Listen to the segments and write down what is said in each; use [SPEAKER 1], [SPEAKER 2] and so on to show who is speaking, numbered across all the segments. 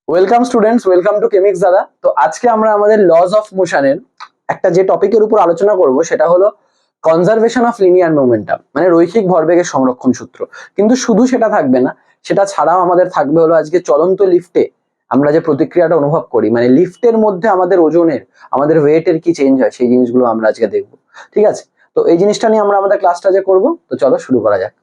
[SPEAKER 1] Welcome students, welcome to কেমিক্স দাদা। তো আজকে আমরা আমাদের লজ অফ মোশনের একটা যে টপিকের উপর আলোচনা করব সেটা হলো কনজারভেশন অফ লিনিয়ার মোমেন্টাম, মানে রৈখিক ভরবেগের সংরক্ষণ সূত্র। কিন্তু শুধু সেটা থাকবে না, সেটা ছাড়াও আমাদের থাকবে হলো আজকে চলন্ত লিফটে আমরা যে প্রতিক্রিয়াটা অনুভব করি, মানে লিফটের মধ্যে আমাদের ওজনের, আমাদের ওয়েটের কি চেঞ্জ হয় সেই জিনিসগুলো আমরা আজকে দেখবো। ঠিক আছে, তো এই জিনিসটা নিয়ে আমরা আমাদের ক্লাসটা যে করবো, তো চলো শুরু করা যাক।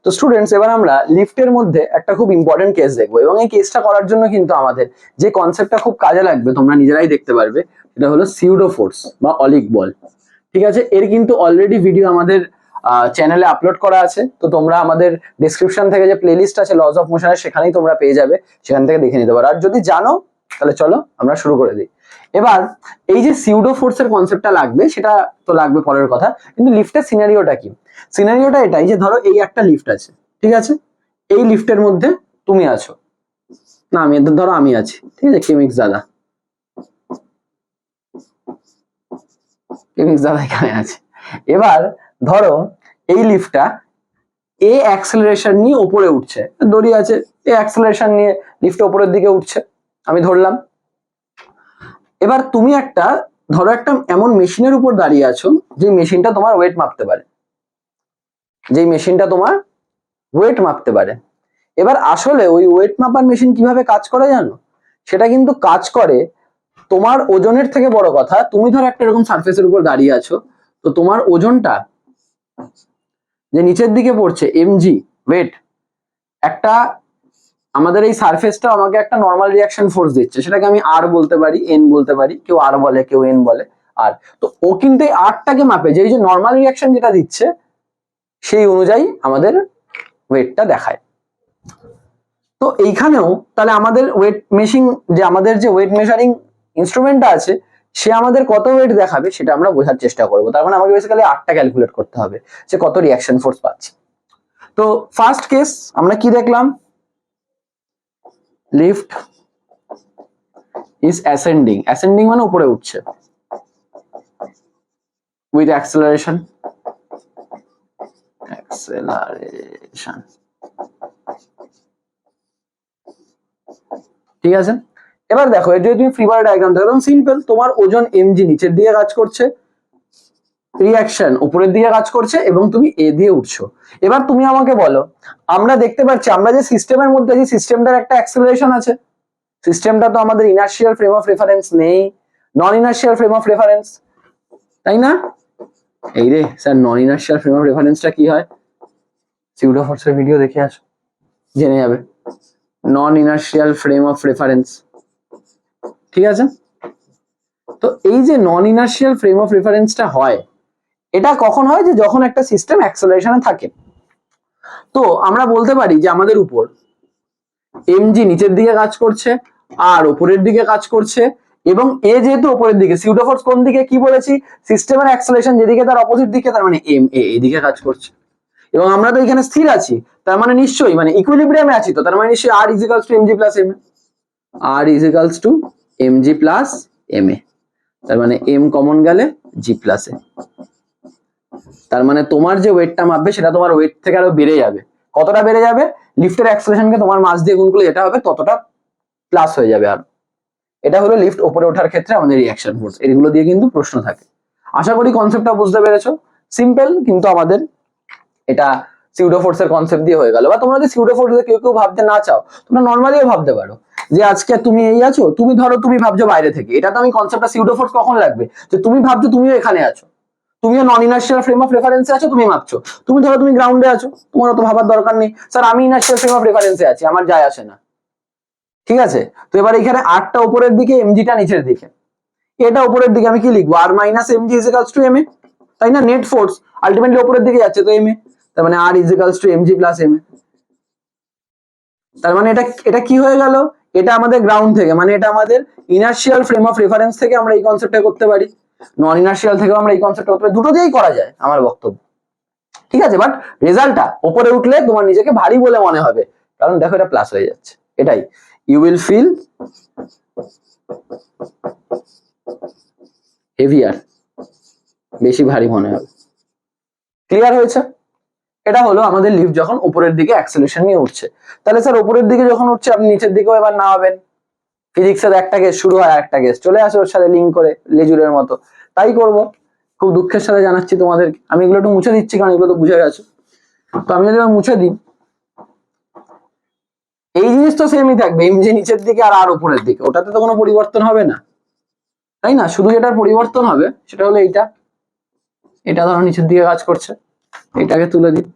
[SPEAKER 1] তো স্টুডেন্টস, এবার আমরা লিফটের মধ্যে একটা খুব ইম্পর্টেন্ট কেস দেখবো, এবং এই কেসটা করার জন্য কিন্তু আমাদের যে কনসেপ্টটা খুব কাজে লাগবে তোমরা নিজেরাই দেখতে পারবে, সেটা হলো সিউডো ফোর্স বা অলিক বল। ঠিক আছে, এর কিন্তু অলরেডি ভিডিও আমাদের চ্যানেলে আপলোড করা আছে, তো তোমরা আমাদের ডেসক্রিপশন থেকে যে প্লেলিস্ট আছে লজ অফ মোশনের, সেখানেই তোমরা পেয়ে যাবে, সেখান থেকে দেখে নিতে পারো। আর যদি জানো তাহলে চলো আমরা শুরু করে দিই। এবার এই যে সিউডো ফোর্সের কনসেপ্টটা লাগবে, সেটা তো লাগবে পরের কথা, কিন্তু লিফটের সিনারিওটা কি? সিনারিওটা এটাই যে ধরো এই একটা লিফট আছে, ঠিক আছে, এই লিফটের মধ্যে তুমি আছো, না আমি ধরো আমি আছি, ঠিক আছে, কেমিক্স দাদা, কেমিক্স দাদা এখানে আছে। এবার ধরো এই লিফটটা এ অ্যাক্সেলারেশন নিয়ে উপরে উঠছে, দড়ি আছে, এ অ্যাক্সেলারেশন নিয়ে লিফট উপরের দিকে উঠছে, আমি ধরলাম। এবার তুমি একটা ধরো একটা এমন মেশিনের উপর দাঁড়িয়ে আছো যে মেশিনটা তোমার ওয়েট মাপতে পারে, যেই মেশিনটা তোমার ওয়েট মাপতে পারে। এবার আসলে ওই ওয়েট মাপার মেশিন কিভাবে কাজ করে জানো? সেটা কিন্তু কাজ করে তোমার ওজনের থেকে বড় কথা, তুমি ধরো একটা এরকম সারফেসের উপর দাঁড়িয়ে আছো, তো তোমার ওজনটা যে নিচের দিকে পড়ছে এমজি ওয়েট, একটা আমাদের এই সারফেসটা আমাকে একটা নর্মাল রিয়াকশন ফোর্স দিচ্ছে, সেটাকে আমি আর বলতে পারি, এন বলতে পারি, কেউ আর বলে কেউ এন বলে। আর তো ও কিন্তু এই আরটাকে মাপে, যে এই যে নর্মাল রিয়াকশন যেটা দিচ্ছে সেই অনুযায়ী আমাদের ওয়েটটা দেখায়। তো এইখানেও তাহলে আমাদের ওয়েট মেশিং, যে আমাদের যে ওয়েট মেজারিং ইনস্ট্রুমেন্টটা আছে, সে আমাদের কত ওয়েট দেখাবে সেটা আমরা বোঝার চেষ্টা করবো। তার মানে আমাকে বেসিক্যালি আরটা ক্যালকুলেট করতে হবে যে কত রিয়াকশন ফোর্স পাচ্ছি। তো ফার্স্ট কেস আমরা কি দেখলাম? লিফট ইজ অ্যাসেন্ডিং, অ্যাসেন্ডিং মানে উপরে উঠছে, উইথ অ্যাক্সেলারেশন, অ্যাক্সেলারেশন, ঠিক আছে। এবার দেখো এর যদি তুমি ফ্রি বডি ডায়াগ্রাম দেখো, একদম সিম্পল, তোমার ওজন এমজি নিচের দিকে কাজ করছে, রিয়াকশন উপরের দিকে কাজ করছে, এবং তুমি এ দিয়ে উঠছো। এবার তুমি আমাকে বলো, আমরা দেখতে পাচ্ছি আমরা যে সিস্টেমের মধ্যে, যে সিস্টেমটার একটা অ্যাক্সেলারেশন আছে, সিস্টেমটা তো আমাদের ইনার্শিয়াল ফ্রেম অফ রেফারেন্স নেই, non inertial frame of reference, তাই না? এই রে sir, non inertial frame of রেফারেন্সটা কি হয়? সিউডো ফোর্সের ভিডিও দেখে আসো, জেনে যাবে। Non inertial frame of reference, ঠিক আছে। তো এই যে নন ইনার্শিয়াল ফ্রেম অফ রেফারেন্সটা হয়, এটা কখন হয়? যে যখন একটা সিস্টেম অ্যাক্সেলারেশনে থাকে। তো আমরা বলতে পারি যে আমাদের উপর এমজি নিচের দিকে কাজ করছে, আর উপরের দিকে কাজ করছে, এবং এ যেহেতু উপরের দিকে, সিউডো ফোর্স কোন দিকে কি বলেছি? সিস্টেমের অ্যাক্সেলারেশন যেদিকে তার অপোজিট দিকে, তার মানে এম এ এদিকে কাজ করছে। এবং আমরা তো এখানে স্থির আছি, তার মানে নিশ্চয়ই মানে ইকুইলিব্রিয়ামে আছি, তো তার মানে নিশ্চয়ই R is equals to MG plus M A, R is equals to MG plus M A, তার মানে এম কমন গেলে জি প্লাস এ। তার মানে তোমার যে ওয়েটটা মাপবে সেটা তোমার ওয়েট থেকে আরো বেড়ে যাবে। কতটা বেড়ে যাবে? লিফটের অ্যাক্সেলারেশনকে তোমার মাস দিয়ে গুণ করলে যেটা হবে ততটা প্লাস হয়ে যাবে। আর এটা হলো লিফট উপরে ওঠার ক্ষেত্রে আমাদের রিঅ্যাকশন ফোর্স। এগুলো দিয়ে কিন্তু প্রশ্ন থাকে। আশা করি কনসেপ্টটা বুঝতে পেরেছো। সিম্পল, কিন্তু আমাদের এটা সিউডো ফোর্সের কনসেপ্ট দিয়ে হয়ে গেল। বা তোমরা যদি সিউডো ফোর্স কেউ কেউ ভাবতে না চাও, তোমরা নর্মালিও ভাবতে পারো যে আজকে তুমি এই আছো, তুমি ধরো তুমি ভাবছো বাইরে থেকে, এটা তো আমি কনসেপ্টটা সিউডো ফোর্স কখন লাগবে? যে তুমি ভাবছো তুমিও এখানে আছো, তুমিও নন ইনার্শিয়াল ফ্রেম অফ রেফারেন্সে আছো, তুমি মাপছো। তুমি ধরো তুমি গ্রাউন্ডে আছো, তোমার অত ভাবার দরকার নেই, স্যার আমি ইনার্শিয়াল ফ্রেম অফ রেফারেন্সে আছি, আমার যায় আসে না, ঠিক আছে। তো এবার এখানে আরটা উপরের দিকে, এমজিটা নিচের দিকে, এটা উপরের দিকে, আমি কি লিখবো? R minus MG is equals to M A, তাই না? নেট ফোর্স আলটিমেটলি উপরের দিকে যাচ্ছে, তো এম এ, তার মানে R is equals to MG plus M A. তার মানে এটা এটা কি হয়ে গেল? এটা আমাদের গ্রাউন্ড থেকে, মানে এটা আমাদের ইনার্শিয়াল ফ্রেম অফ রেফারেন্স থেকে আমরা এই কনসেপ্টটা করতে পারি, নন ইনার্শিয়াল থেকেও আমরা এই কনসেপ্টটা করতে পারি, দুটো দিয়েই করা যায় আমার বক্তব্য, ঠিক আছে। বাট রেজাল্টটা উপরে উঠলে তোমার নিজেকে ভারী বলে মনে হবে, কারণ দেখো এটা প্লাস হয়ে যাচ্ছে। এটাই, ইউ উইল ফিল হেভিয়ার, বেশি ভারী মনে হবে। ক্লিয়ার হয়েছে? এটা হলো আমাদের লিফট যখন উপরের দিকে অ্যাক্সেলারেশন নিয়ে উঠছে। তাহলে স্যার উপরের দিকে যখন উঠছে আপনি নিচের দিকেও এবার নামাবেন। ফিজিক্সের একটা কেস শুরু হয়, একটা কেস চলে আসে ওর সাথে লিঙ্ক করে লেজুরের মতো। তাই করব। খুব দুঃখের সাথে জানাচ্ছি তোমাদের, আমি এগুলো একটু মুছে দিচ্ছি কারণ এগুলো তো বুঝে গেছো। তো আমি যদি মুছে দিই, এই জিনিস তো সেমই থাকবে, যে নিচের দিকে আর আর উপরের দিকে, ওটাতে তো কোনো পরিবর্তন হবে না, তাই না? শুধু যেটার পরিবর্তন হবে সেটা হলো এইটা, এটা ধরো নিচের দিকে কাজ করছে, এটাকে তুলে দিই।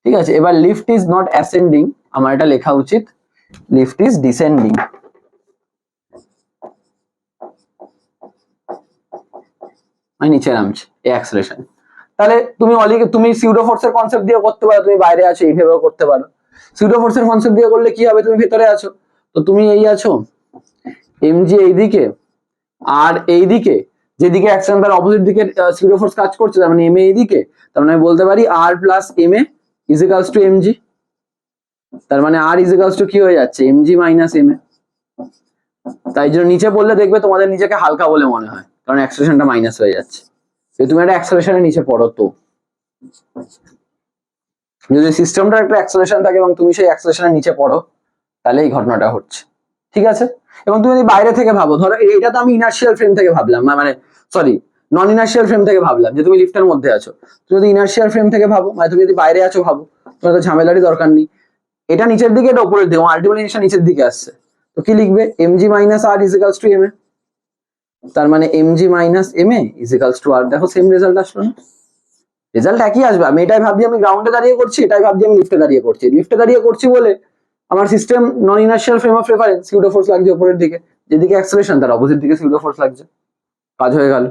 [SPEAKER 1] ঠিক আছে, এবার লিফট ইজ নট অ্যাসেন্ডিং, আমার এটা লেখা উচিত লিফট ইজ ডিসেন্ডিং। নিচে নামছে এই অ্যাক্সেলারেশন। তাহলে তুমি সিউডো ফোর্সের কনসেপ্ট দিয়ে করতে পারো, তুমি বাইরে আছো এইভাবেও করতে পারো। সিউডো ফোর্সের কনসেপ্ট দিয়ে করলে কি হবে, তুমি ভেতরে আছো, তো তুমি এই আছো, এমজি এইদিকে আর এইদিকে, যেদিকে অ্যাকশন তার অপোজিট দিকে সিউডো ফোর্স কাজ করছে, তার মানে এম এ এইদিকে, তার মানে আমি বলতে পারি R plus M A is equals to MG. তার মানে আর ইজ ইকুয়ালস টু কি হয়ে যাচ্ছে, এমজি মাইনাস এম এ। তাই জন্য নিচে পড়লে দেখবে তোমাদের নিজেকে হালকা বলে মনে হয়, কারণ অ্যাক্সেলারেশনটা মাইনাস হয়ে যাচ্ছে। তুমি একটা অ্যাক্সেলারেশনের নিচে পড়ো, তো যদি সিস্টেমটা একটা অ্যাক্সেলারেশন থাকে এবং তুমি সেই অ্যাক্সেলারেশনের নিচে পড়ো, তাহলে এই ঘটনাটা হচ্ছে। ঠিক আছে? এবং তুমি যদি বাইরে থেকে ভাবো, ধরো এটা তো আমি ইনার্শিয়াল ফ্রেম থেকে ভাবলাম, মানে সরি নন ইনার্শিয়াল ফ্রেম থেকে ভাবলাম যে তুমি লিফটের মধ্যে আছো। তুমি যদি ইনার্শিয়াল ফ্রেম থেকে ভাবো, মানে তুমি যদি বাইরে আছো ভাবো, তোমার তো ঝামেলারই দরকার নেই। এটা নিচের দিকে, এটা উপরের দিকে, আলটিমেটলি জিনিসটা নিচের দিকে আসছে, তো কি লিখবে, MG minus R is equals to M A. তার মানে MG minus M A is equals to R. দেখো সেম রেজাল্ট আসলো না? রেজাল্ট একই আসবে। আমি এটাই ভাবছি আমি গ্রাউন্ডে দাঁড়িয়ে করছি, এটাই ভাবছি আমি লিফটে দাঁড়িয়ে করছি। লিফটে দাঁড়িয়ে করছি বলে আমার system non inertial frame of reference, pseudo force লাগছে উপরের দিকে, যেদিকে অ্যাক্সেলারেশন তার অপোজিট দিকে সিউডো ফোর্স লাগছে, কাজ হয়ে গেল।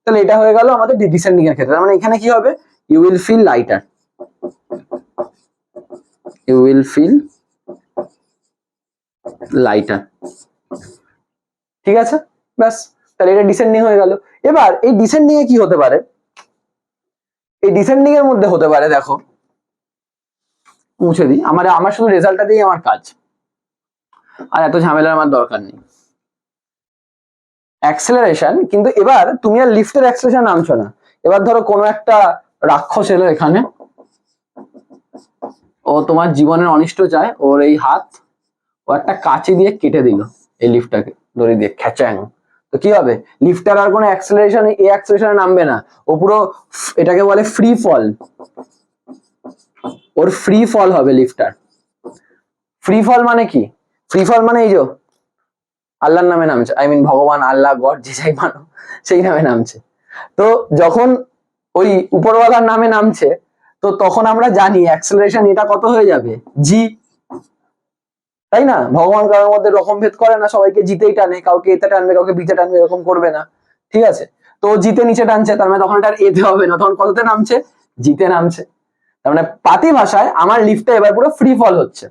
[SPEAKER 1] তাহলে এটা হয়ে গেল আমাদের ডিসেন্ডিং এর ক্ষেত্রে। মানে এখানে কি হবে, you will feel lighter, you will feel lighter. ঠিক আছে, ব্যাস, তাহলে এটা ডিসেন্ডিং হয়ে গেল। এবার এই ডিসেন্ডিং এ কি হতে পারে, এই ডিসেন্ডিং এর মধ্যে হতে পারে, দেখো মুছে দিই, আমার শুধু রেজাল্টটা দিয়েই আমার কাজ, আর এত ঝামেলার আমার দরকার নেই। অ্যাক্সেলারেশন, কিন্তু এবার তুমি আর লিফটের অ্যাক্সেলারেশন নামছো না। এবার ধরো কোনো একটা রাক্ষস এলো এখানে, ও তোমার জীবনের অনিষ্ট চায়, ওর এই হাত ও একটা কাঁচি দিয়ে কেটে দিল এই লিফটটাকে দড়ি দিয়ে খ্যাচাং, তো কি হবে, লিফটার আর কোনো অ্যাক্সেলারেশন এই অ্যাক্সেলারেশনে নামবে না, ও পুরো এটাকে বলে ফ্রি ফল, ওর ফ্রি ফল হবে লিফটার। ফ্রি ফল মানে কি, ফ্রি ফল মানে এই যে আল্লাহর নামে নামছে, আই মিন ভগবান, আল্লাহ, গড, যে যাই মানো সেই নামে নামছে। তো যখন ওই উপরওয়ালার নামে নামছে, তো তখন আমরা জানি অ্যাক্সেলারেশন এটা কত হয়ে যাবে, জি, তাই না? ভগবান কারোর মধ্যে রকম ভেদ করে না, সবাইকে জিতেই টানে, কাউকে এতে টানবে, কাউকে বিতে টানবে, এরকম করবে না। ঠিক আছে, তো জিতে নিচে টানছে, তার মানে তখন এটা এতে হবে না, তখন কততে নামছে, জিতে নামছে। তার মানে পাতি ভাষায় আমার লিফটটা এবার পুরো ফ্রি ফল হচ্ছে।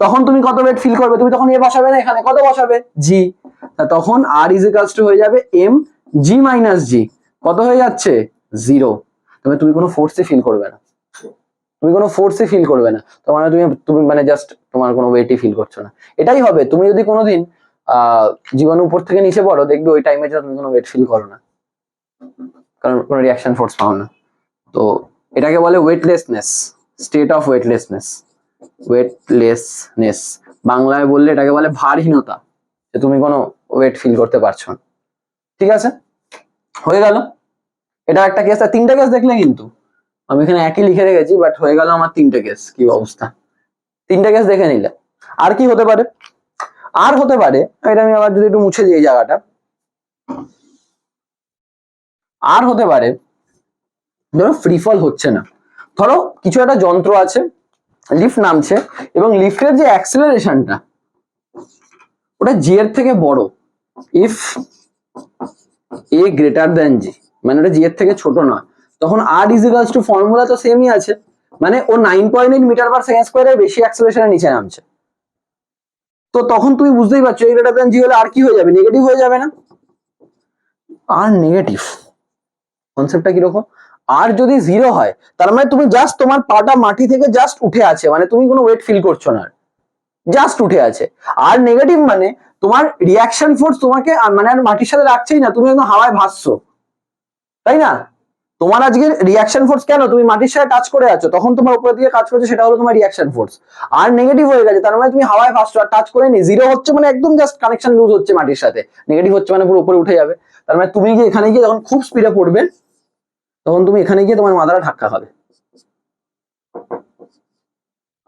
[SPEAKER 1] তখন তুমি কত ওয়েট ফিল করবে, তুমি তখন এ বসাবে না, এখানে কত বসাবে, জি, তখন আর ইজ ইকুয়ালস টু হয়ে যাবে এম জি মাইনাস জি, কত হয়ে যাচ্ছে, জিরো। তবে তুমি কোনো ফোর্সে ফিল করবে না, তুমি কোনো ফোর্সে ফিল করবে না, তোমার তুমি তুমি মানে জাস্ট তোমার কোনো ওয়েটই ফিল করছো না। এটাই হবে, তুমি যদি কোনোদিন জীবন উপর থেকে নিচে পড়ো, দেখবে ওই টাইমে তুমি কোনো ওয়েট ফিল করো না, কারণ কোনো রিয়াকশন ফোর্স পাও না। তো এটাকে বলে weightlessness, state of weightlessness, weightlessness বাংলায় বললে এটাকে বলে ভারহীনতা, যে তুমি কোনো ওয়েট ফিল করতে পারছো না। ঠিক আছে, হয়ে গেল, এটা একটা কেস। আর তিনটা কেস দেখলে কিন্তু আমি এখানে একই লিখে রেখেছি, বাট হয়ে গেল আমার তিনটে কেস। কি অবস্থা, তিনটে কেস দেখে নিলে। আর কি হতে পারে, আর হতে পারে, এটা আমি আবার যদি একটু মুছে দিই এই জায়গাটা, আর হতে পারে ধরো ফ্রি ফল হচ্ছে না, ধরো কিছু একটা যন্ত্র আছে, লিফট নামছে, এবং লিফটের যে অ্যাক্সেলারেশনটা ওটা জি এর থেকে বড়, ইফ এ গ্রেটার দ্যান জি, মানে ওটা জি এর থেকে ছোট নয়, তখন আর ইজ ইকুয়ালস টু, ফর্মুলা তো সেমই আছে, মানে ও 9.8 মিটার পার সেকেন্ড স্কোয়ারের বেশি অ্যাক্সেলারেশনের নিচে নামছে। তো তখন তুমি বুঝতেই পারছো এ গ্রেটার দ্যান জি হলে আর কি হয়ে যাবে, নেগেটিভ হয়ে যাবে না, আর নেগেটিভ। কনসেপ্টটা কিরকম, আর যদি 0 হয় তার মানে তুমি জাস্ট তোমার পাটা মাটি থেকে জাস্ট উঠে আছে, মানে তুমি কোনো ওয়েট ফিল করছো না, জাস্ট উঠে আছে। আর নেগেটিভ মানে তোমার রিয়াকশন ফোর্স তোমাকে মানে আর মাটির সাথে রাখছেই না, তুমি একদম হাওয়ায় ভাসছো, তাই না? তোমার আজকে রিয়াকশন ফোর্স কেন, তুমি মাটির সাথে টাচ করে আছো, তখন তোমার উপর দিকে কাজ করছে, সেটা হলো তোমার রিয়াকশন ফোর্স। আর নেগেটিভ হয়ে গেছে তার মানে তুমি হাওয়ায় ভাসছো আর টাচ করে নি। 0 হচ্ছে মানে একদম জাস্ট কানেকশন লুজ হচ্ছে মাটির সাথে, নেগেটিভ হচ্ছে মানে পুরো উপরে উঠে যাবে। তার মানে তুমি গিয়ে এখানে গিয়ে যখন খুব স্পিডে পড়বে তখন তুমি এখানে গিয়ে তোমার মাথাটা ধাক্কা খাবে,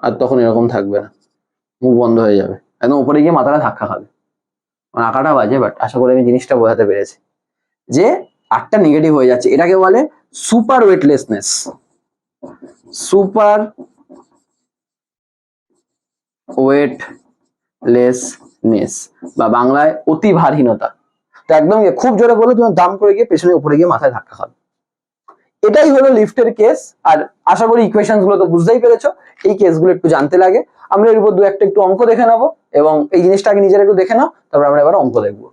[SPEAKER 1] আর তখন এরকম থাকবে না, মুখ বন্ধ হয়ে যাবে, একদম উপরে গিয়ে মাথাটা ধাক্কা খাবে। মানে আঁকাটা বাজে, বাট আশা করি আমি জিনিসটা বোঝাতে পেরেছি যে আটটা নেগেটিভ হয়ে যাচ্ছে। এটাকে বলে সুপার ওয়েটলেসনেস, সুপার ওয়েটলেসনেস বা বাংলায় অতি ভারহীনতা। তো একদম খুব জোরে বলে তুমি দাম করে গিয়ে পেছনে উপরে গিয়ে মাথায় ধাক্কা খাবে। এটাই হলো লিফটের কেস। আর আশা করি ইকুয়েশন গুলো তো বুঝতেই পেরেছো। এই কেসগুলো একটু জানতে লাগে, আমরা এর উপর দু একটা একটু অঙ্ক দেখে নেবো, এবং এই জিনিসটা আগে নিজেরা একটু দেখে নাও, তারপর আমরা এবার অঙ্ক দেখবো।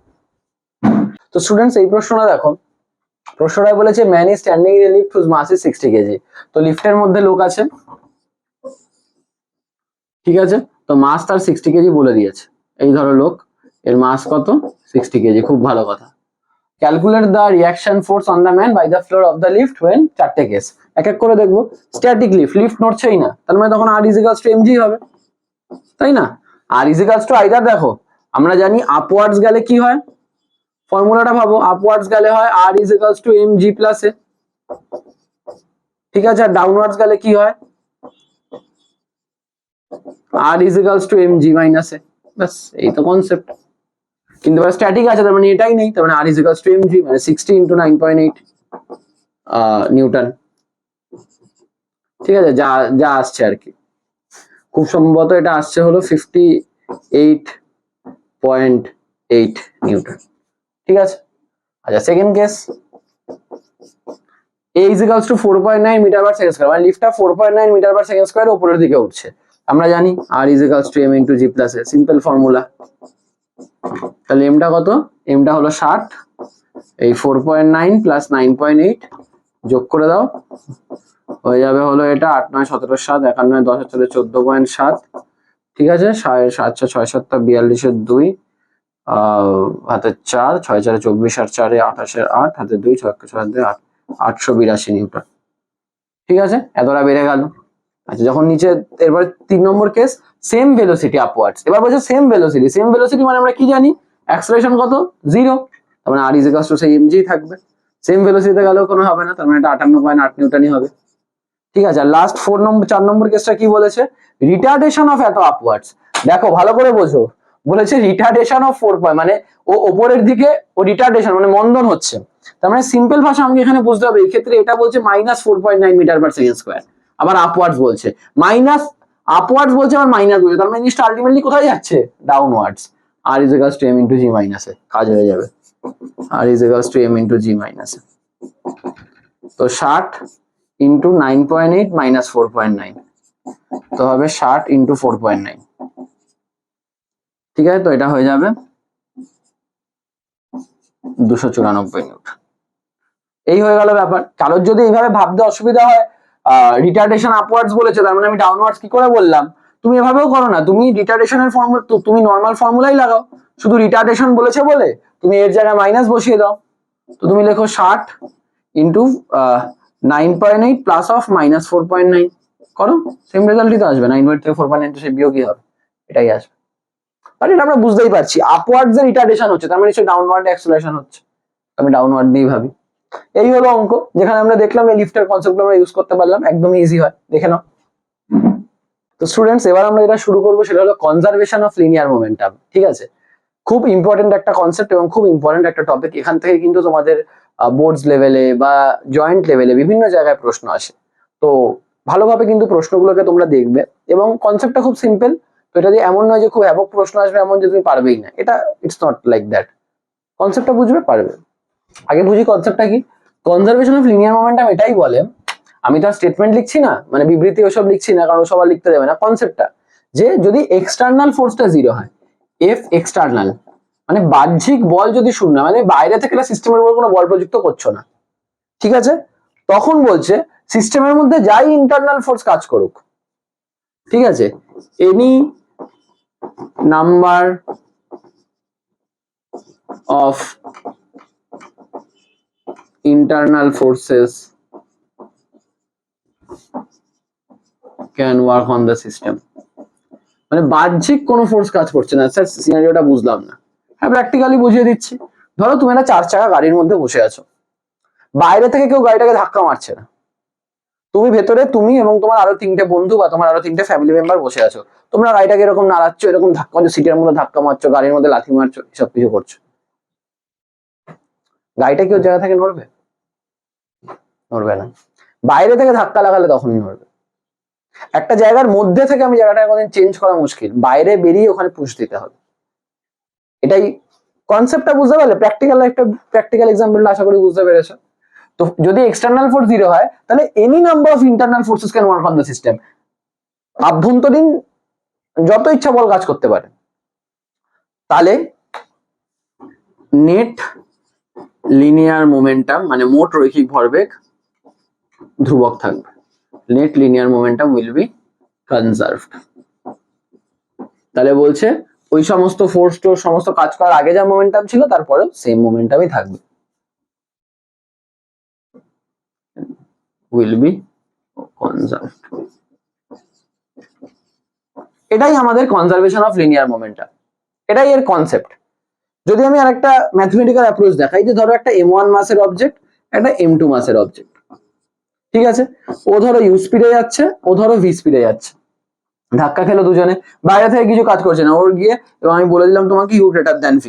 [SPEAKER 1] তো স্টুডেন্টস এই প্রশ্নটা দেখো, প্রশ্নটায় বলেছে man is standing in a lift whose mass is 60 KG. তো লিফটের মধ্যে লোক আছে, ঠিক আছে, তো মাস তার 60 কেজি বলে দিয়েছে। এই ধরো লোক, এর মাস কত, 60 কেজি, খুব ভালো কথা। Calculate the reaction force on the man by the floor of the lift when, চারটে কেস এক এক করে দেখবো। স্ট্যাটিক লিফট, লিফট নড়ছেই না, তার মানে তখন আর ইজিক্যালস টু এমজি হবে, তাই না? আর ইজিক্যালস টু আইদার, দেখো আমরা জানি আপওয়ার্ডস গেলে কি হয়, ফর্মুলাটা ভাবো, আপওয়ার্ডস গেলে হয় R is equals to M G plus A, ঠিক আছে, আর ডাউনওয়ার্ডস গেলে কি হয়, R is equals to M G minus A, বাস এই তো কনসেপ্ট। কিন্তু স্ট্যাটিক আছে, তার মানে এটাই নেই, তার মানে আর ইজিক্যালস টু এম জি মানে 60 ইন্টু 9.8 নিউটন, ঠিক আছে, যা যা আসছে আর কি, খুব সম্ভবত এটা আসছে হলো 58.8 নিউটন, ঠিক আছে। আচ্ছা second case, a is equals to 4.9 metre per second square, মানে লিফটটা 4.9 মিটার পার সেকেন্ড স্কয়ার উপরের দিকে উঠছে। আমরা জানি r is equals to m into g plus a, simple formula. তাহলে m টা কত, m টা হলো 60, এই 4.9 প্লাস 9.8 যোগ করে দাও, হয়ে যাবে হলো এটা 8 9 17 7 51 10 4 14.7, ঠিক আছে, 7 7 6 7 42 এর 2 হাতে 4 6 4 24 আর 4 28 এর 8 হাতে 2 6 6 8 882 নিউটন, ঠিক আছে, এতটা বেড়ে গেল। আচ্ছা যখন নিচে, এরপর 3 নম্বর কেস, সেম ভেলোসিটি আপওয়ার্ডস, এবার বলছে সেম ভেলোসিটি, সেম ভেলোসিটি মানে আমরা কি জানি, অ্যাক্সেলারেশন কত, 0, তার মানে আর ইজ ইকুয়ালস টু সেই mg থাকবে, সেম ভেলোসিটিতে গেলেও কোনো হবে না, তার মানে এটা 58.8 নিউটনই হবে, ঠিক আছে। আর লাস্ট 4 নম্বর কেসটা কি বলেছে, রিটার্ডেশন অফ এত আপওয়ার্ডস। দেখো ভালো করে বোঝো, বলেছে রিটার্ডেশন অফ 4 পয়েন্ট, মানে ও ওপরের দিকে ও রিটার্ডেশন মানে মন্দন হচ্ছে, তার মানে সিম্পল ভাষা আমাকে এখানে বুঝতে হবে, এই ক্ষেত্রে এটা বলছে -4.9 মিটার পার সেকেন্ড স্কয়ার, আবার আপওয়ার্ডস বলছে, মাইনাস আপওয়ার্ডস বলছে আবার মাইনাস বলছে, তার মানে জিনিসটা আলটিমেটলি কোথায় যাচ্ছে, downwards. R is equals to m into g minus A, কাজ হয়ে যাবে, R is equals to m into g minus A. তো 60 ইন্টু 9.8 মাইনাস 4.9, তো হবে 60 ইন্টু 4.9, ঠিক আছে, তো এটা হয়ে যাবে 294 নিউটন। এই হয়ে গেল ব্যাপার। কারোর যদি এইভাবে ভাবতে অসুবিধা হয়, রিটার্ডেশন আপওয়ার্ডস বলেছে তার মানে আমি ডাউনওয়ার্ডস কি করে বললাম, তুমি এভাবেও করো না, তুমি রিটার্ডেশনের ফর্মুলা, তুমি নর্মাল ফর্মুলাই লাগাও, শুধু রিটার্ডেশন বলেছে বলে তুমি এর জায়গায় মাইনাস বসিয়ে দাও, তো তুমি লেখো 60 ইন্টু 9.8 প্লাস অফ মাইনাস 4.9, করো, সেম রেজাল্টই তো আসবে, 9 থেকে 4.9 তো সেই বিয়োগই হবে, এটাই আসবে। আর এটা আমরা বুঝতেই পারছি, আপওয়ার্ডস এর রিটার্ডেশন হচ্ছে, তার মানে নিশ্চয়ই ডাউনওয়ার্ড অ্যাক্সেলারেশন হচ্ছে, আমি ডাউনওয়ার্ড দিয়েই ভাবি। এই হলো অঙ্ক, যেখানে আমরা দেখলাম এই লিফটের কনসেপ্ট আমরা ইউজ করতে পারলাম, একদমই ইজি হয়, দেখে নাও। তো স্টুডেন্টস এবার আমরা যেটা শুরু করবো সেটা হলো কনজারভেশন অফ লিনিয়ার মোমেন্টাম, ঠিক আছে, খুব ইম্পর্টেন্ট একটা কনসেপ্ট এবং খুব ইম্পর্টেন্ট একটা টপিক। এখান থেকে কিন্তু তোমাদের বোর্ডস লেভেলে বা জয়েন্ট লেভেলে বিভিন্ন জায়গায় প্রশ্ন আসে, তো ভালোভাবে কিন্তু প্রশ্নগুলোকে তোমরা দেখবে, এবং কনসেপ্টটা খুব সিম্পল, তো এটা যে এমন নয় যে খুব হ্যাবক প্রশ্ন আসবে এমন যে তুমি পারবেই না, এটা ইটস নট লাইক দ্যাট, কনসেপ্টটা বুঝবে পারবে। আগে বুঝি কনসেপ্টটা কি, কনজারভেশন অফ লিনিয়ার মোমেন্টাম এটাই বলে, আমি তো স্টেটমেন্ট লিখছি না, মানে বিবৃতি ওসব লিখছি না, কারণ সবার লিখতে দেবে না, কনসেপ্টটা যে যদি এক্সটার্নাল ফোর্সটা 0 হয়, এফ এক্সটার্নাল মানে বাহ্যিক বল যদি শূন্য, মানে বাইরে থেকে সিস্টেমের উপর কোনো বল প্রযুক্ত করছো না, ঠিক আছে, তখন বলছে সিস্টেমের মধ্যে যাই ইন্টারনাল ফোর্স কাজ করুক, ঠিক আছে, any number of internal forces can work on the system. মানে বাহ্যিক কোনো ফোর্স কাজ করছে না। স্যার সিনারিওটা বুঝলাম না। হ্যাঁ, প্র্যাকটিক্যালি বুঝিয়ে দিচ্ছি। ধরো তুমি একটা 4 চাকা গাড়ির মধ্যে বসে আছো, বাইরে থেকে কেউ গাড়িটাকে ধাক্কা মারছে না, তুমি ভেতরে, তুমি এবং তোমার আরো 3টে বন্ধু বা তোমার আরো 3টে ফ্যামিলি মেম্বার বসে আছো, তোমরা গাড়িটাকে এরকম নাড়াচ্ছ, এরকম ধাক্কা মারছো, সিটের মধ্যে ধাক্কা মারছো, গাড়ির মধ্যে লাথি মারছো, সব কিছু করছো। গাড়িটা কি ওর জায়গা থেকে নড়বে? নড়বে না। বাইরে থেকে ধাক্কা লাগালে তখনই নড়বে। একটা জায়গার মধ্যে থেকে আমি জায়গাটা কোনদিন চেঞ্জ করা মুশকিল, বাইরে বেরিয়ে ওখানে পুশ দিতে হবে। এটাই কনসেপ্টটা, বুঝতে পারলে? প্র্যাকটিক্যাল একটা প্র্যাকটিক্যাল এক্সাম্পলটা আশা করি বুঝতে পেরেছো। তো যদি এক্সটার্নাল ফোর্স 0 হয়, তাহলে any number of internal forces can work on the system. আভ্যন্তরীণ যত ইচ্ছা বল কাজ করতে পারে। তাহলে নেট লিনিয়ার মোমেন্টাম মানে মোট রৈখিক ভরবেগ ধ্রুবক থাকবে। Net linear momentum will be conserved. তাহলে বলছে ওই সমস্ত ফোর্স টোর সমস্ত কাজ করার আগে যা মোমেন্টাম ছিল তারপরেও সেম মোমেন্টামই থাকবে, উইল বি কনজার্ভড। এটাই আমাদের কনজারভেশন অফ লিনিয়ার মোমেন্টাম, এটাই এর কনসেপ্ট। যদি আমি আরেকটা ম্যাথমেটিক্যাল অ্যাপ্রোচ দেখাই, যে ধরো একটা m1 মাসের অবজেক্ট, একটা m2 মাসের অবজেক্ট, ঠিক আছে, ও ধরো u স্পিডে যাচ্ছে, ও ধরো v স্পিডে যাচ্ছে, ধাক্কা খেলো দুজনে, বাইরে থেকে কিছু কাজ করছে না, ওর গিয়ে, এবং আমি বলে দিলাম তোমাকে u গ্রেটার দ্যান v,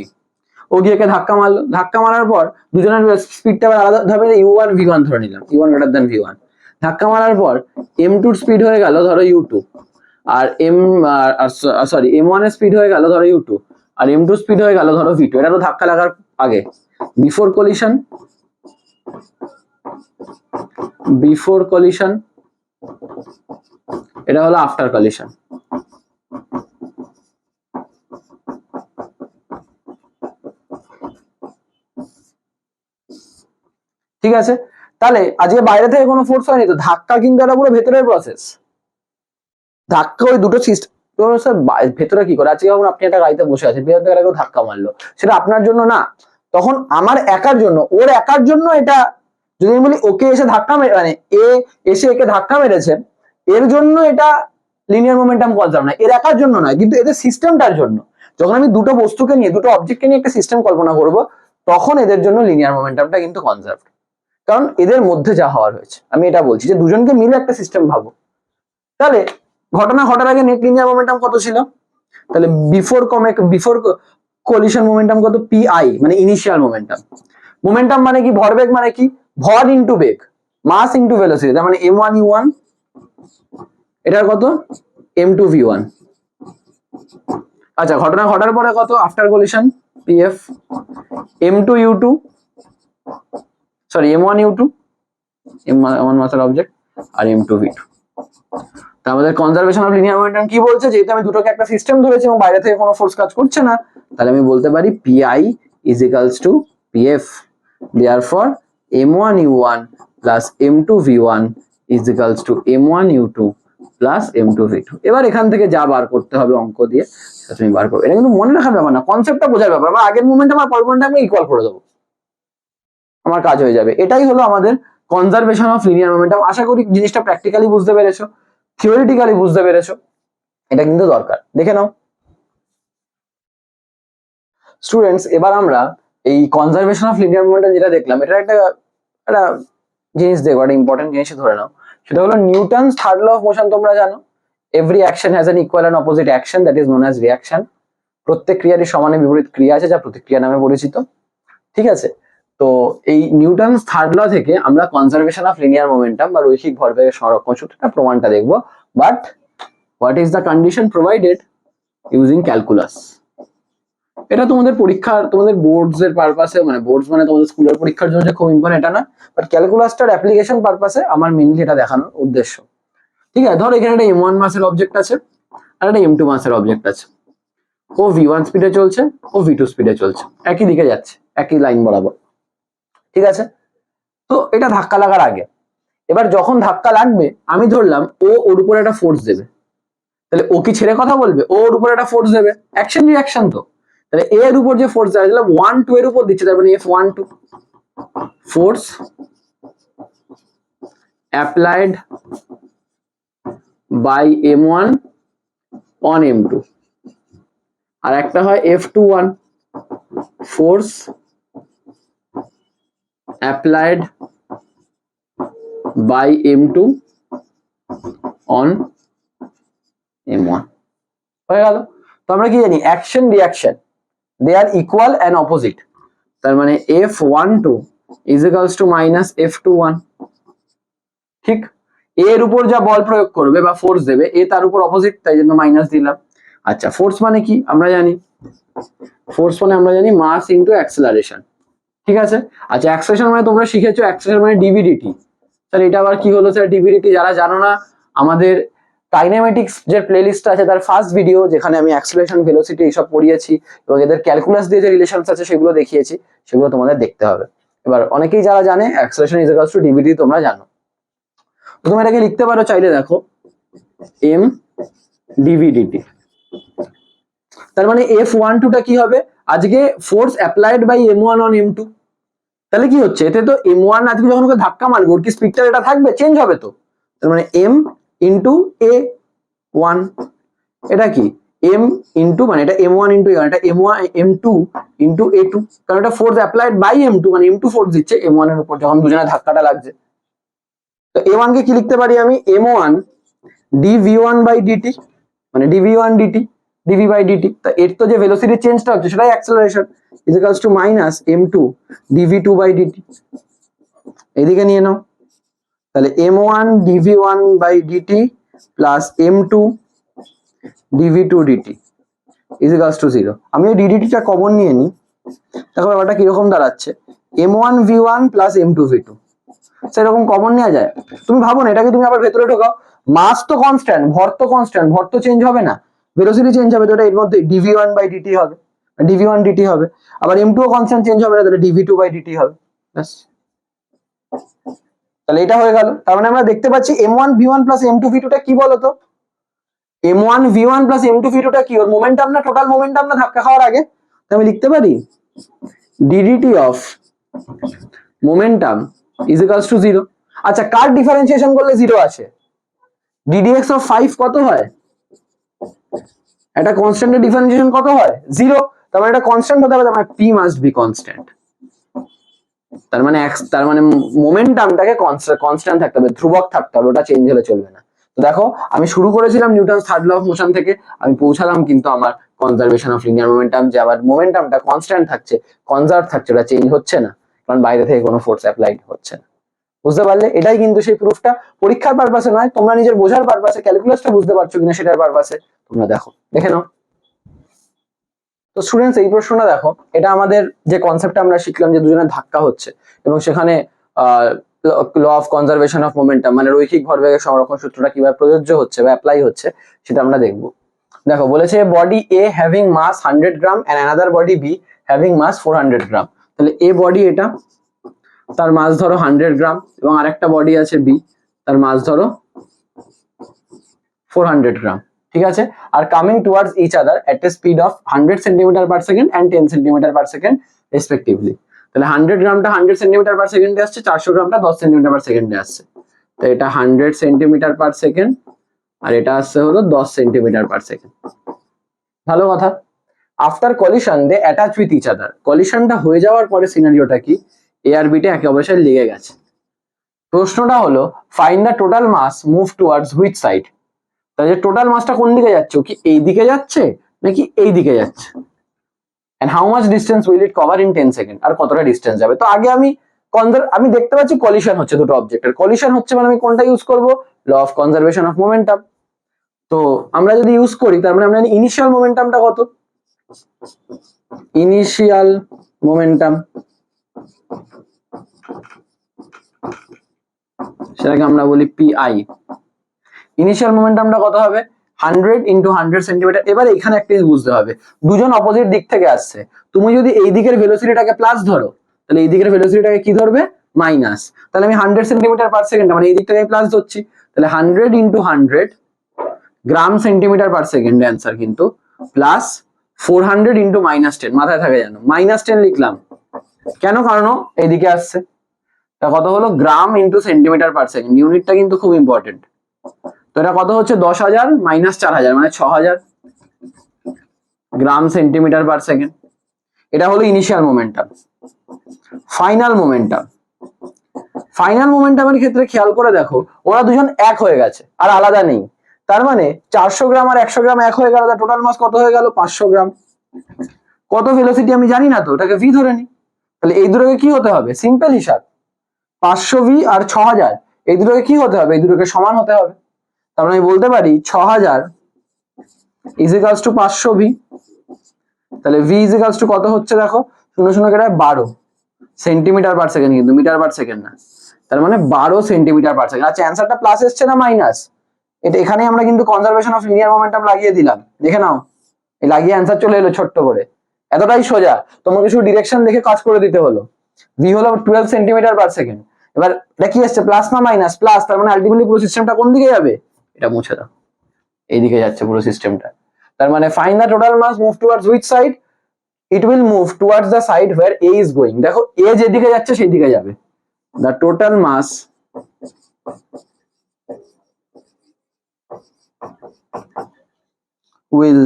[SPEAKER 1] ও গিয়ে ধাক্কা মারলো, ধাক্কা মারার পর দুজনের স্পিডটা আলাদা ধরে u1 v1 ধরে নিলাম, u1 গ্রেটার দ্যান v1, ধাক্কা মারার পর m2 স্পিড হয়ে গেল ধরো u2, আর m1 এর স্পিড হয়ে গেল ধরো u2, আর m2 স্পিড হয়ে গেল ধরো v2। এটা তো ধাক্কা লাগার আগে, বিফোর কলিশন, এটা হলো আফটার কলিশন। ঠিক আছে, তাহলে আজকে বাইরে থেকে কোনো ফোর্স হয়নি, তো ধাক্কা কিন্তু এটা পুরো ভেতরের প্রসেস। ধাক্কা ওই দুটো সিস্টেম, ভেতরে কি করে, আজকে যখন আপনি একটা গাড়িতে বসে আছেন, ভেতর থেকে কেউ ধাক্কা মারলো, সেটা আপনার জন্য না, তখন আমার একার জন্য, ওর একার জন্য এটা, যদি আমি বলি ওকে এসে ধাক্কা মানে এ এসে একে ধাক্কা মেরেছে, এর জন্য এটা লিনিয়ার মোমেন্টাম কনজার্ভ না, এর একার জন্য নয়, কিন্তু এদের সিস্টেমটার জন্য। যখন আমি দুটো বস্তুকে নিয়ে, দুটো অবজেক্টকে নিয়ে একটা সিস্টেম কল্পনা করব, তখন এদের জন্য লিনিয়ার মোমেন্টামটা কিন্তু কনজার্ভ, কারণ এদের মধ্যে যা হওয়ার হয়েছে। আমি এটা বলছি যে দুজনকে মিলে একটা সিস্টেম ভাবো। তাহলে ঘটনা ঘটার আগে নেট লিনিয়ার মোমেন্টাম কত ছিল? তাহলে বিফোর কলিশন মোমেন্টাম কত? PI মানে ইনিশিয়াল মোমেন্টাম। মোমেন্টাম মানে কি? ভরবেগ মানে কি? ভর ইনটু বেগ, মাস ইনটু ভেলোসিটি। তার মানে m1 u1, এটার কত? m2 v1। আচ্ছা, ঘটনা ঘটার পরে কত? After collision pf, m2 u2, sorry m1 u2, m1 মাসের অবজেক্ট, আর m2 v2। আমাদের কনজারভেশন অফ লিনিয়ার মোমেন্টাম কি বলছে? যেহেতু আমি দুটোকে একটা সিস্টেম ধরেছি এবং বাইরে থেকে কোনো ফোর্স কাজ করছে না, তাহলে আমি বলতে পারি PI is equals to PF, therefore m1 u1 plus m2 v1 is equals to m1 u2 plus m2 v2। এবার এখান থেকে যা বার করতে হবে অঙ্ক দিয়ে তুমি বার করবে। এটা কিন্তু মনে রাখার ব্যাপার না, কনসেপ্টটা বোঝার ব্যাপার। আমার আগের মোমেন্টাম আর পরের মোমেন্টাম আমি ইকুয়াল করে দেবো, আমার কাজ হয়ে যাবে। এটাই হলো আমাদের কনজারভেশন অফ লিনিয়ার মোমেন্টাম। আশা করি জিনিসটা প্র্যাকটিক্যালি বুঝতে পেরেছো, থিওরিটিক্যালি বুঝতে পেরেছো, এটা কিন্তু দরকার। দেখে নাও স্টুডেন্টস, এবার আমরা এই কনজারভেশন অফ লিনিয়ার মোমেন্টাম যেটা দেখলাম, এটা একটা জিনিস দেখো, একটা ইম্পর্টেন্ট জিনিস ধরে নাও, সেটা হলো Newton's third law of motion. তোমরা জানো every action has an equal and opposite action, that is known as reaction. প্রত্যেক ক্রিয়ারই সমানে বিপরীত ক্রিয়া আছে, যা প্রতিক্রিয়া নামে পরিচিত। ঠিক আছে, তো এই নিউটনস থার্ড ল থেকে আমরা কনজারভেশন অফ লিনিয়ার মোমেন্টাম বা রৈখিক ভরবেগের সংরক্ষণ সূত্রটা প্রমাণটা দেখবো। But what is the condition provided? Using calculus. এটা তোমাদের পরীক্ষার, তোমাদের বোর্ডস এর পারপাসে, মানে বোর্ডস মানে তোমাদের স্কুলের পরীক্ষার জন্য খুব ইম্পর্টেন্ট এটা না, বাট ক্যালকুলাসটার অ্যাপ্লিকেশন পারপাসে আমার মেইনলি এটা দেখানোর উদ্দেশ্য। ঠিক আছে, ধরো এখানে একটা m1 মাসের অবজেক্ট আছে আর একটা m2 মাসের অবজেক্ট আছে, ও v1 স্পিডে চলছে, ও v2 স্পিডে চলছে, একই দিকে যাচ্ছে, একই লাইন বরাবর। ঠিক আছে, তো এটা ধাক্কা লাগার আগে, এবার যখন ধাক্কা লাগবে আমি ধরলাম ও ওর উপরে একটা ফোর্স দেবে, তাহলে ও কি ছেড়ে কথা বলবে? ও ওর উপরে একটা ফোর্স দেবে, অ্যাকশন রিয়াকশন তো। তাহলে এ এর উপর যে ফোর্স দেয়, তাহলে 1 2 এর উপর দিচ্ছে, তার মানে F12 force applied by M1 on M2, আর একটা হয় F21 force applied by M2 on M1। হয়ে গেল। তো আমরা কি জানি, action reaction they are equal and opposite, তার মানে F12 is equals to minus F21। ঠিক, এর উপর যা বল প্রয়োগ করবে বা ফোর্স দেবে, এ তার উপর অপোজিট, তাই জন্য মাইনাস দিলাম। আচ্ছা, ফোর্স মানে কি আমরা জানি, ফোর্স মানে আমরা জানি মাস ইনটু অ্যাক্সেলারেশন। ঠিক আছে। আচ্ছা, অ্যাক্সেলারেশন মানে তোমরা শিখেছো অ্যাক্সেলারেশন মানে ডিভিডিটি। স্যার এটা আবার কি হলো স্যার ডিভিডিটি? যারা জানো না, আমাদের কাইনেমেটিক্স যে প্লেলিস্ট আছে তার ফার্স্ট ভিডিও, যেখানে আমি অ্যাক্সেলারেশন ভেলোসিটি এইসব পড়িয়েছি এবং এদের ক্যালকুলাস দিয়ে যে রিলেশনস আছে সেগুলো দেখিয়েছি, সেগুলো তোমাদের দেখতে হবে। এবার অনেকেই যারা জানে acceleration is equals two DVD, তোমরা জানো। তুমি এটাকে লিখতে পারো চাইলে, দেখো এম ডিভিডিটি। তার মানে F12 টা কি হবে? আজকে force applied by M1 on M2। তাহলে কি হচ্ছে, এতে তো M1 আজকে যখন ওকে ধাক্কা মারবে ওর কি স্পিডটা এটা থাকবে? চেঞ্জ হবে তো। তার মানে M ইন্টু A1, এটা কি M ইন্টু, মানে এটা M1 ইন্টু A1, এটা M2 ইন্টু A2, কারণ এটা ফোর্স অ্যাপ্লাইড বাই M2, মানে M2 ফোর্স দিচ্ছে M1 এর উপর যখন দুজনের ধাক্কাটা লাগছে। তো A1 কে কি লিখতে পারি আমি? M1 dV1 বাই dt, মানে dV1 dt dV by dt। তা এর তো যে ভেলোসিটি চেঞ্জটা হচ্ছে সেটাই acceleration, is equals to minus M2 dV2 by dt। এদিকে নিয়ে নাও, তাহলে M1 dV1 by dt plus M2 dV2 dt is equals to 0। আমি ওই dt টা কমন নিয়ে নিই, দেখো ব্যাপারটা কিরকম দাঁড়াচ্ছে, M1 V1 plus M2 V2। সেরকম কমন নেওয়া যায়? তুমি ভাবো না, এটাকে তুমি আবার ভেতরে ঢোকাও, মাস তো কনস্ট্যান্ট, ভর তো কনস্ট্যান্ট, ভর তো চেঞ্জ হবে না, ভেলোসিটি চেঞ্জ হবে, তো এটা এর মধ্যে dV1 বাই dt হবে, dV1 dt হবে। আবার M2 ও কনস্ট্যান্ট, চেঞ্জ হবে না, তাহলে dV2 বাই dt হবে। ব্যাস, তাহলে এটা হয়ে গেল। তার মানে আমরা দেখতে পাচ্ছি M1 V1 plus M2 V2 টা কি বলতো? M1 V1 plus M2 V2 টা কি? ওর মোমেন্টাম না টোটাল মোমেন্টাম না ধাক্কা খাওয়ার আগে? আমি লিখতে পারি ddt of momentum is equals to 0। আচ্ছা, কার ডিফারেন্সিয়েশন করলে 0 আসে? ddx অফ 5 কত হয়? এটা কনস্ট্যান্টের ডিফারেন্সিয়েশন কত হয়? 0। তার মানে এটা কনস্ট্যান্ট হতে হবে, তার মানে p মাস্ট বি কনস্ট্যান্ট। তার মানে মোমেন্টামটাকে কনস্ট্যান্ট থাকতে হবে, ধ্রুবক থাকতে হবে, ওটা চেঞ্জ হলে চলবে না। তো দেখো, আমি শুরু করেছিলাম Newton's third law of motion থেকে, আমি পৌঁছালাম কিন্তু আমার কনজারভেশন অফ লিনিয়ার মোমেন্টাম, যে আবার মোমেন্টামটা কনস্ট্যান্ট থাকছে, কনজার্ভ থাকছে, ওটা চেঞ্জ হচ্ছে না, কারণ বাইরে থেকে কোনো ফোর্স অ্যাপ্লাইড হচ্ছে না। বুঝতে পারলে? এটাই কিন্তু সেই প্রুফটা, পরীক্ষার পারপাসে নয়, তোমরা নিজের বোঝার পারপাসে, ক্যালকুলাসটা বুঝতে পারছো কিনা সেটার পারপাসে তোমরা দেখে নাও। তো স্টুডেন্টস, এই প্রশ্নটা দেখো, এটা আমাদের যে কনসেপ্টটা আমরা শিখলাম যে দুজনের ধাক্কা হচ্ছে এবং সেখানে law of conservation of momentum, মানে রৈখিক ভরবেগের সংরক্ষণ সূত্রটা কিভাবে প্রযোজ্য হচ্ছে বা অ্যাপ্লাই হচ্ছে সেটা আমরা দেখবো। দেখো, বলেছে body A having mass 100 gram and another body B having mass 400 gram. তাহলে এ বডি, এটা তার মাস ধরো 100 গ্রাম, এবং আরেকটা বডি আছে বি, তার মাস ধরো 400 গ্রাম। ঠিক আছে, আর coming towards each other at a speed of 100 centimetre per second and 10 centimetre per second respectively. তাহলে 100 গ্রামটা 100 সেন্টিমিটার পার সেকেন্ডে আসছে, 400 গ্রামটা 10 সেন্টিমিটার পার সেকেন্ডে আসছে। তো এটা 100 সেন্টিমিটার পার সেকেন্ড আর এটা আসছে হলো 10 সেন্টিমিটার পার সেকেন্ড। ভালো কথা। After collision they attach with each other. কলিশনটা হয়ে যাওয়ার পরে সিনারিওটা কি? এ আর বিটা একে অপরের সাথে লেগে গেছে। প্রশ্নটা হলো find the total mass move towards which side. তাহলে টোটাল মাসটা কোন দিকে যাচ্ছে? কি এই দিকে যাচ্ছে নাকি এই দিকে যাচ্ছে? And how much distance will it cover in 10 second, আর কতটা ডিস্টেন্স যাবে? তো আগে আমি দেখতে পাচ্ছি কলিশন হচ্ছে দুটো অবজেক্টের, কলিশন হচ্ছে মানে আমি কোনটা ইউজ করব? Law of conservation of momentum. তো আমরা যদি ইউজ করি, তার মানে আমরা ইনিশিয়াল মোমেন্টামটা কত? ইনিশিয়াল মোমেন্টাম, সেটাকে আমরা বলি PI। ইনিশিয়াল মোমেন্টামটা কত হবে? 100 ইন্টু 100 সেন্টিমিটার। এবার এখানে একটা জিনিস বুঝতে হবে, দুজন অপোজিট দিক থেকে আসছে, তুমি যদি এই দিকের ভেলোসিটিটাকে প্লাস ধরো, তাহলে এই দিকের ভেলোসিটিটাকে কি ধরবে? মাইনাস, তাহলে আমি 100 সেন্টিমিটার পার সেকেন্ড, মানে এই দিকটাকে প্লাস ধরছি, তাহলে 100 ইন্টু 100 গ্রাম সেন্টিমিটার পার সেকেন্ড অ্যান্সার কিন্তু, প্লাস 400 ইন্টু -10, মাথায় থাকে জানো, -10 লিখলাম কেন, কারণ এইদিকে আসছে, তা কত হলো gram into centimetre per second, ইউনিটটা কিন্তু খুব ইম্পর্টেন্ট। তো এটা কত হচ্ছে 10,000 মাইনাস 4,000 মানে 6,000 গ্রাম সেন্টিমিটার পার সেকেন্ড। এটা হলো initial momentum. Final momentum, final মোমেন্টামের ক্ষেত্রে খেয়াল করে দেখো ওরা দুজন এক হয়ে গেছে আর আলাদা নেই, তার মানে 400 গ্রাম আর 100 গ্রাম এক হয়ে গেল, তার টোটাল মাস কত হয়ে গেল 500 গ্রাম। কত ভেলোসিটি আমি জানি না তো, ওটাকে ভি ধরে নি, তাহলে এই দুটোকে কি হতে হবে, সিম্পল হিসাব, 500 ভি আর 6,000, এই দুটোকে কি হতে হবে, এই দুটোকে সমান হতে হবে। তার মানে আমি বলতে পারি 6,000 ইজিক্যালস টু 500 ভি, তাহলে ভি ইজিক্যালস টু কত হচ্ছে দেখো, 0 0 কেটে 12 সেন্টিমিটার পার সেকেন্ড, কিন্তু মিটার পার সেকেন্ড না, তার মানে 12 সেন্টিমিটার পার সেকেন্ড। আচ্ছা অ্যান্সারটা প্লাস এসছে না মাইনাস, এটা এখানে আমরা কিন্তু কনজারভেশন অফ লিনিয়ার মোমেন্টাম লাগিয়ে দিলাম, দেখে নাও, এই লাগিয়ে অ্যান্সার চলে এলো ছোট্ট করে, এতটাই সোজা, তোমাকে শুধু ডিরেকশন দেখে কাজ করে দিতে হলো। ভি হলো 12 সেন্টিমিটার পার সেকেন্ড, এবার এটা কি আসছে প্লাস না মাইনাস, প্লাস, তার মানে আলটিমেটলি পুরো সিস্টেমটা কোন দিকে যাবে, এটা মুছে দাও, এইদিকে যাচ্ছে পুরো সিস্টেমটা। তার মানে find the total mass move towards which side, it will move towards the side where A is going, দেখো A যেদিকে যাচ্ছে সেই দিকে যাবে, the total mass will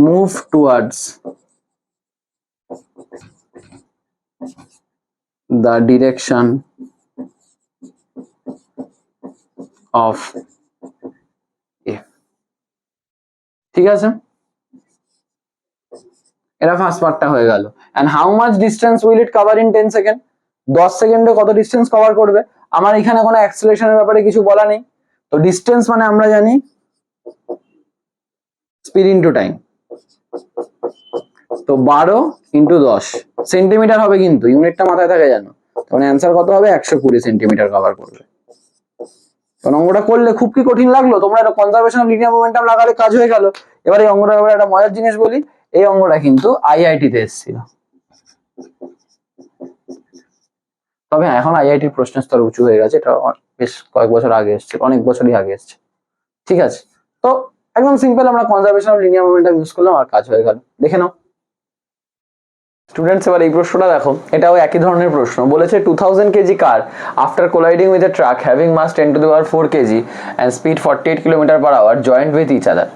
[SPEAKER 1] move towards the direction of A, ঠিক আছে, এটা ফার্স্ট পার্টটা হয়ে গেল। And how much distance will it cover in 10 second, 10 সেকেন্ডে কত ডিস্টেন্স কভার করবে, আমার এখানে কোনো অ্যাক্সিলারেশনের ব্যাপারে কিছু বলা নেই, তো ডিস্টেন্স মানে আমরা জানি স্পিড ইনটু টাইম, তো 12 ইন্টু 10 সেন্টিমিটার হবে, কিন্তু ইউনিটটা মাথায় থাকে জানো, তখন অ্যান্সার কত হবে 120 সেন্টিমিটার কভার করবে। কারণ অঙ্কটা করলে খুব কি কঠিন লাগলো, তোমরা এটা কনজারভেশন অফ লিনিয়ার মোমেন্টাম লাগালে কাজ হয়ে গেল। এবার এই অঙ্কটার ব্যাপারে একটা মজার জিনিস বলি, এই অঙ্কটা কিন্তু আইআইটি তে এসেছিল, তবে এখন আইআইটির প্রশ্নের স্তর উঁচু হয়ে গেছে, এটা বেশ কয়েক বছর আগে এসছে, অনেক বছরই আগে এসছে, ঠিক আছে। তো একদম সিম্পল, আমরা conservation of linear momentum use করলাম আর কাজ হয়ে গেল, দেখে নাও স্টুডেন্টস। এবার এই প্রশ্নটা দেখো, এটাও একই ধরনের প্রশ্ন, বলেছে 2000 KG car after colliding with a truck having mass 10 to the power 4 KG and speed 48 kilometre per hour joint with each other,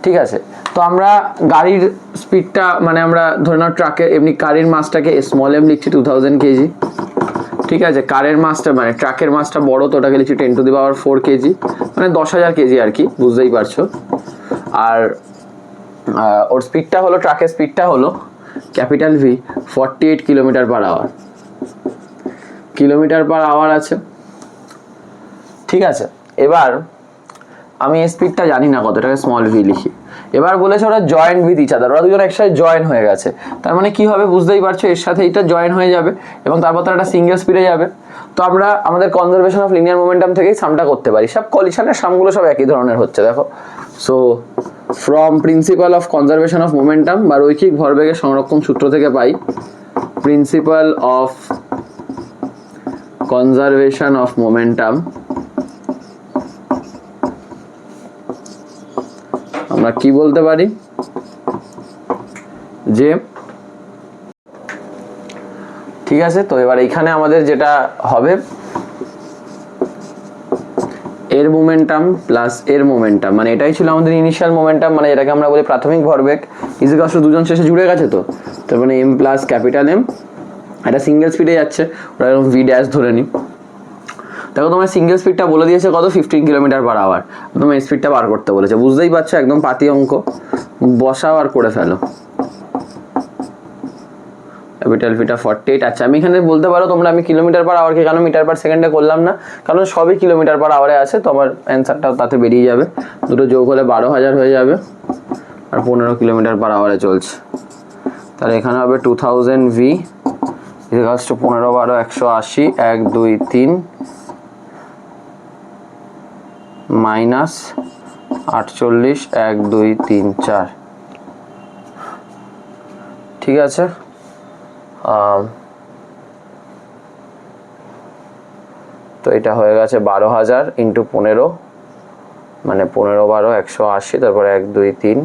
[SPEAKER 1] ঠিক আছে। তো আমরা গাড়ির স্পিডটা মানে আমরা ধরে নাও ট্রাকের এমনি কারের মাসটাকে স্মল এম লিখছি 2000 কেজি, ঠিক আছে, কারের মাসটা মানে ট্রাকের মাসটা বড়, তো ওটাকে লিখছি 10 to the power 4 কেজি, মানে 10,000 কেজি আর কি, বুঝতেই পারছো। আর ওর স্পিডটা হলো, ট্রাকের স্পিডটা হলো capital V 48 kilometre per hour, kilometre per hour আছে, ঠিক আছে। এবার আমি এই স্পিডটা জানি না কত, এটাকে স্মল ভি লিখি। এবার বলেছে ওরা জয়েন্ট উইথ ইচ আদার, ওরা দুজন একসাথে জয়েন হয়ে গেছে, তার মানে কি হবে বুঝতেই পারছো, এর সাথে এটা জয়েন হয়ে যাবে এবং তারপর তারা একটা সিঙ্গেল স্পিডে যাবে। তো আমরা আমাদের কনজারভেশন অফ লিনিয়ার মোমেন্টাম থেকেই সামটা করতে পারি, সব কলিশনের সামগুলো সব একই ধরনের হচ্ছে দেখো। So from principle of conservation of momentum বা রৈখিক ভরবেগের সংরক্ষণ সূত্র থেকে পাই, principle of conservation of momentum, আমরা কি বলতে পারি যে, ঠিক আছে। তো এবার এইখানে আমাদের যেটা হবে এর মোমেন্টাম প্লাস এর মোমেন্টাম, মানে এটাই ছিল আমাদের ইনিশিয়াল মোমেন্টাম, মানে এটাকে আমরা বলি প্রাথমিক ভরবেগ, ইজিক্যালস টু দুজন শেষে জুড়ে গেছে, তো তার মানে এম প্লাস ক্যাপিটাল এম, এটা সিঙ্গেল স্পিডে যাচ্ছে, ওটা এরকম ভি ড্যাশ ধরে নি। দেখো তোমার সিঙ্গেল স্পিডটা বলে দিয়েছে কত 15 কিলোমিটার পার আওয়ার, তোমার স্পিডটা বার করতে বলেছে, বুঝতেই পারছো একদম পাতি অঙ্ক, বসাও আর করে ফেলো। ক্যাপিটাল ভিটা 48, আচ্ছা আমি এখানে বলতে পারো তোমরা আমি কিলোমিটার পার আওয়ারকে কেন মিটার পার সেকেন্ডে করলাম না, কারণ সবই কিলোমিটার পার আওয়ারে আছে, তো আমার অ্যান্সারটাও তাতে বেরিয়ে যাবে, দুটো যোগ হলে 12,000 হয়ে যাবে, আর 15 কিলোমিটার পার আওয়ারে চলছে, তাহলে এখানে হবে 2000 ভি ইকুয়ালস টু 15 12 180 1 2 3 মাইনাস 48 1 2 3 4, ঠিক আছে। তো এটা হয়ে গেছে 12,000 ইন্টু 15, মানে 15 12 180, তারপরে 1 2 3,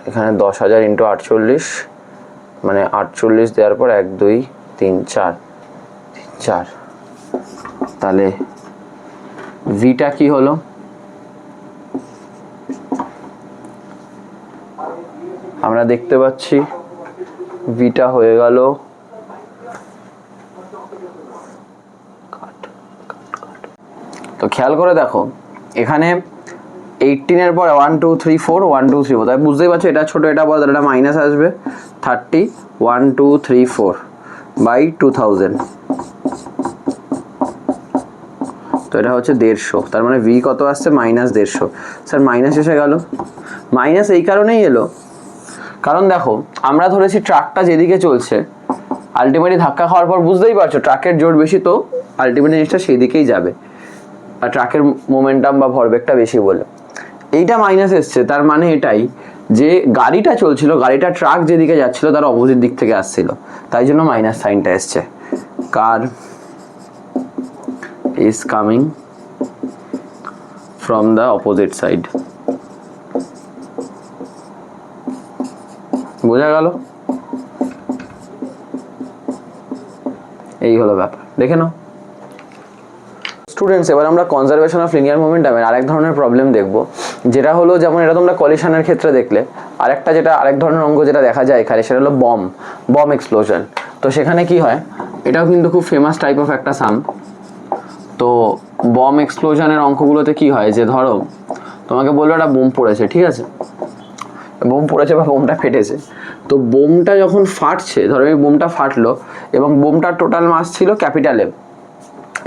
[SPEAKER 1] এখানে 10,000 ইন্টু 48, মানে 48 দেওয়ার পর 1 2 3 4 4, তাহলে ভিটা কি হলো? আমরা দেখতে পাচ্ছি ভিটা হয়ে গেল তো খেয়াল করে দেখো এখানে 18 এর পর 1 2 3 4 1 2 3 4, তাই বুঝতেই পারছো এটা ছোট এটা বড়, এটা মাইনাস আসবে 30 1 2 3 4 বাই 2000, তো এটা হচ্ছে 150, তার মানে ভি কত আসছে -150। স্যার মাইনাস এসে গেল, মাইনাস এই কারণেই এলো কারণ দেখো আমরা ধরেছি ট্রাকটা যেদিকে চলছে আলটিমেটলি ধাক্কা খাওয়ার পর বুঝতেই পারছো ট্রাকের জোর বেশি, তো আলটিমেটলি জিনিসটা সেই দিকেই যাবে, আর ট্রাকের মোমেন্টাম বা ভরবেগটা বেশি বলে এইটা মাইনাস এসছে। তার মানে এটাই যে গাড়িটা চলছিল, গাড়িটা ট্রাক যেদিকে যাচ্ছিল তার অপোজিট দিক থেকে আসছিল, তাই জন্য মাইনাস সাইনটা এসছে। কার is coming from the opposite side, বোঝা গেল? এই হলো ব্যাপার, দেখে নাও স্টুডেন্টস। এবার আমরা কনজারভেশন অফ লিনিয়ার মোমেন্টামের আরেক ধরনের প্রবলেম দেখব, যেটা হলো যেমন এটা তোমরা কলিশনের ক্ষেত্রে দেখলে, আরেকটা যেটা আরেক ধরনের অঙ্ক যেটা দেখা যায় এখানে সেটা হলো বম এক্সপ্লোশন। তো সেখানে কি হয়, এটাও কিন্তু খুব ফেমাস টাইপ অফ একটা সাম। তো বম এক্সপ্লোশনের অঙ্কগুলোতে কি হয় যে ধরো তোমাকে বললো একটা বোম পড়েছে, ঠিক আছে, বোম পড়েছে বা বোমটা ফেটেছে, তো বোমটা যখন ফাটছে, ধরো এই বোমটা ফাটলো এবং বোমটার টোটাল মাস ছিল ক্যাপিটাল এম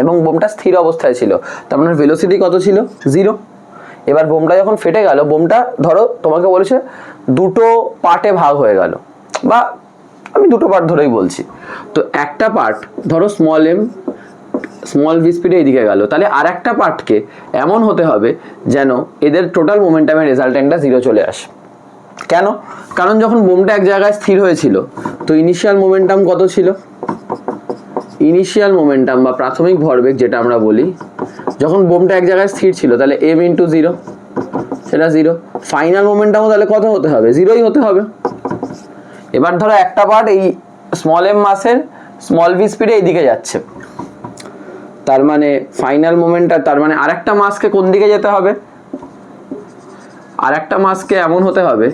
[SPEAKER 1] এবং বোমটা স্থির অবস্থায় ছিল, তার মানে ভেলোসিটি কত ছিল 0। এবার বোমটা যখন ফেটে গেল, বোমটা ধরো তোমাকে বলেছে দুটো পার্টে ভাগ হয়ে গেল, বা আমি দুটো পার্ট ধরেই বলছি, তো একটা পার্ট ধরো স্মল ভি স্পিডে এদিকে গেল, তাহলে আর একটা পার্টকে এমন হতে হবে যেন এদের টোটাল মোমেন্টামের রেজাল্টেন্টটা 0 চলে আসে। কেন? কারণ যখন বোমটা এক জায়গায় স্থির হয়েছিল তো ইনিশিয়াল মোমেন্টাম কত ছিল, ইনিশিয়াল মোমেন্টাম বা প্রাথমিক ভরবেগ যেটা আমরা বলি, যখন বোমটা এক জায়গায় স্থির ছিল তাহলে m ইন্টু 0, সেটা 0, ফাইনাল মোমেন্টামও তাহলে কত হতে হবে, 0ই হতে হবে। এবার ধরো একটা পার্ট এই স্মল এম মাসের স্মল ভি স্পিডে এইদিকে যাচ্ছে, তার মানে ফাইনাল মোমেন্টটা, তার মানে আরেকটা মাসকে কোন দিকে যেতে হবে, আরেকটা মাসকে এমন হতে হবে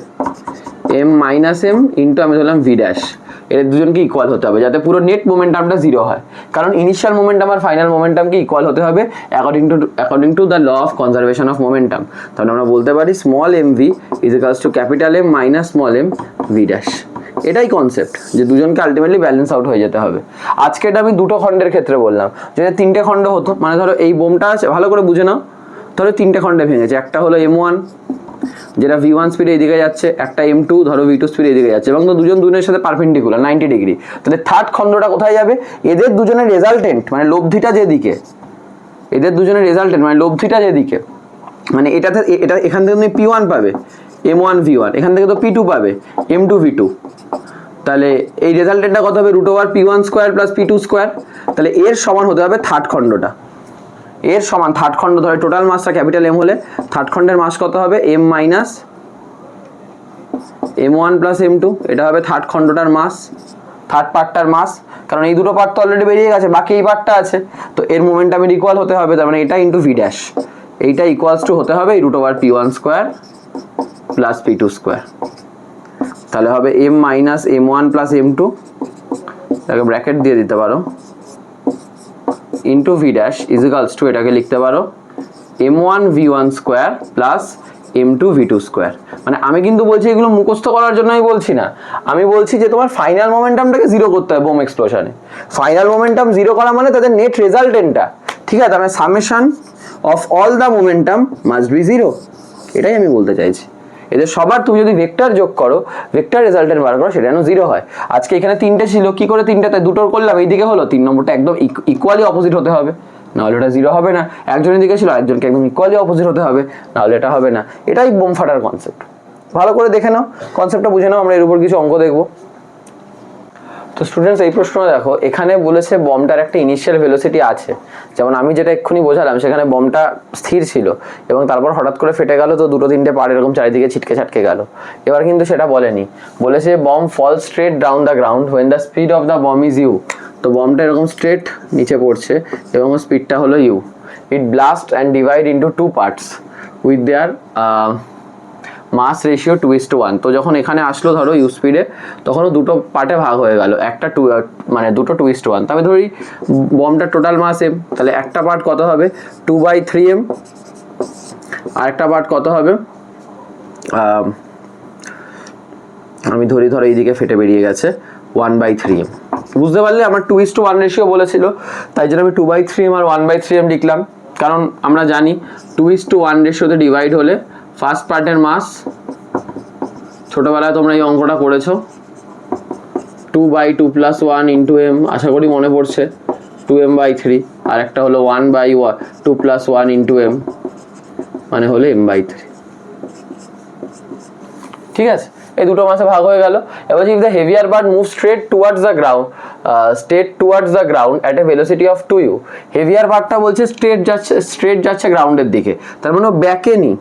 [SPEAKER 1] m মাইনাস এম ইন্টু আমি ধরলাম ভি ড্যাশ, এর দুজনকে ইকুয়াল হতে হবে যাতে পুরো নেট মোমেন্টামটা 0 হয়, কারণ ইনিশিয়াল মোমেন্টাম আর ফাইনাল মোমেন্টামকে ইকুয়াল হতে হবে according to the law of conservation of momentum. তাহলে আমরা বলতে পারি small m v is equals to capital M minus small m v dash. এটাই কনসেপ্ট যে দুজনকে আলটিমেটলি ব্যালেন্স আউট হয়ে যেতে হবে। আজকে এটা আমি দুটো খণ্ডের ক্ষেত্রে বললাম, যদি 3টে খণ্ড হতো, মানে ধরো এই বোমটা আছে, ভালো করে বুঝে নাও, ধরো 3টে খণ্ডে ভেঙেছে, একটা হলো m1 যেটা v1 স্পিডে এদিকে যাচ্ছে, একটা m2 ধরো v2 স্পিডে এদিকে যাচ্ছে, এবং তো দুজনের সাথে পারপেন্ডিকুলার 90 ডিগ্রি, তাহলে থার্ড খণ্ডটা কোথায় যাবে, এদের দুজনের রেজাল্টেন্ট মানে লব্ধিটা যেদিকে, এদের দুজনের রেজাল্টেন্ট মানে লব্ধিটা যেদিকে, মানে এটাতে এটা এখান থেকে তুমি p1 পাবে m1 v1, এখান থেকে তো p2 পাবে m2 v2, তাহলে এই রেজাল্টেন্টটা কত হবে √p1 square plus p2 square, তাহলে এর সমান হতে হবে থার্ড খণ্ডটা, এর সমান থার্ড খণ্ড, ধরে টোটাল মাসটা ক্যাপিটাল এম হলে থার্ড খণ্ডের মাস কত হবে m minus m1 plus m2, এটা হবে থার্ড খণ্ডটার মাস, থার্ড পার্টটার মাস, কারণ এই দুটো পার্ট তো অলরেডি বেরিয়ে গেছে, বাকি এই পার্টটা আছে, তো এর মোমেন্টামের ইকুয়াল হতে হবে, তার মানে এটা ইন্টু ভি ড্যাশ, এইটা ইকুয়ালস টু হতে হবে √p1 square plus p2 square, তাহলে হবে m minus m1 plus m2, এটাকে ব্র্যাকেট দিয়ে দিতে পারো, into V dash is equals two, এটাকে লিখতে পারো m1 v1 square plus m2 v2 square. মানে আমি কিন্তু বলছি এগুলো মুখস্থ করার জন্য আমি বলছি না, আমি বলছি যে তোমার ফাইনাল মোমেন্টামটাকে 0 করতে হবে বোম এক্সপ্লোশনে, ফাইনাল মোমেন্টাম 0 করা মানে তাদের নেট রেজাল্টেন্টটা, ঠিক আছে, তার মানে summation of all the momentum must be 0, এটাই আমি বলতে চাইছি। এদের সবার তুমি যদি ভেক্টর যোগ করো, ভেক্টর রেজাল্টেন্ট বার করো, সেটা যেন 0 হয়। আজকে এখানে 3টে ছিল, কি করে 3টাতে দুটোর করলাম, এইদিকে হলো, 3 নম্বরটা একদম ইকুয়ালি অপোজিট হতে হবে, নাহলে ওটা 0 হবে না, একজনের দিকে ছিল আরেকজনকে একদম ইকুয়ালি অপোজিট হতে হবে, নাহলে এটা হবে না। এটাই বোম ফাটার কনসেপ্ট, ভালো করে দেখে নাও, কনসেপ্টটা বুঝে নাও, আমরা এর উপর কিছু অঙ্ক দেখবো। তো তো স্টুডেন্টস এই প্রশ্ন দেখো, এখানে বলেছে বমটার একটা ইনিশিয়াল ভেলোসিটি আছে, যেমন আমি যেটা এক্ষুনি বোঝালাম সেখানে বমটা স্থির ছিল এবং তারপর হঠাৎ করে ফেটে গেল, তো দুটো তিনটে পার্ট এরকম চারিদিকে ছিটকে ছাটকে গেল। এবার কিন্তু সেটা বলেনি, বলেছে bomb fall straight down the ground when the speed of the bomb is u. তো বমটা এরকম স্ট্রেট নিচে পড়ছে এবং স্পিডটা হলো u. It blast and divide into two parts with their mass ratio 2:1। তো যখন এখানে আসলো ধরো ইউ স্পিডে, তখনও দুটো পার্টে ভাগ হয়ে গেল, একটা মানে দুটো 2:1। তবে ধরি বমটার টোটাল মাস এম, তাহলে একটা পার্ট কত হবে 2/3m, আর একটা পার্ট কত হবে আমি ধরি ধরো এইদিকে ফেটে বেরিয়ে গেছে 1/3m। বুঝতে পারলে আমার 2:1 রেশিও বলেছিল, তাই জন্য আমি 2/3m আর 1/3m লিখলাম। কারণ আমরা জানি 2:1 রেশিওতে ডিভাইড হলে ফার্স্ট পার্টের মাস, ছোটবেলায় তোমরা এই অঙ্কটা করেছো, 2/2 + 1 × m, আশা করি মনে পড়ছে, 2m/3, আর একটা হলো 1/2 + 1 × m, মানে হলো m/3। ঠিক আছে, এই দুটো মাসে ভাগ হয়ে গেল। এবার if the heavier part moves straight towards the ground at a velocity of 2u, heavier পার্টটা বলছে স্ট্রেট যাচ্ছে গ্রাউন্ডের দিকে, তার মানে ব্যাকে নি।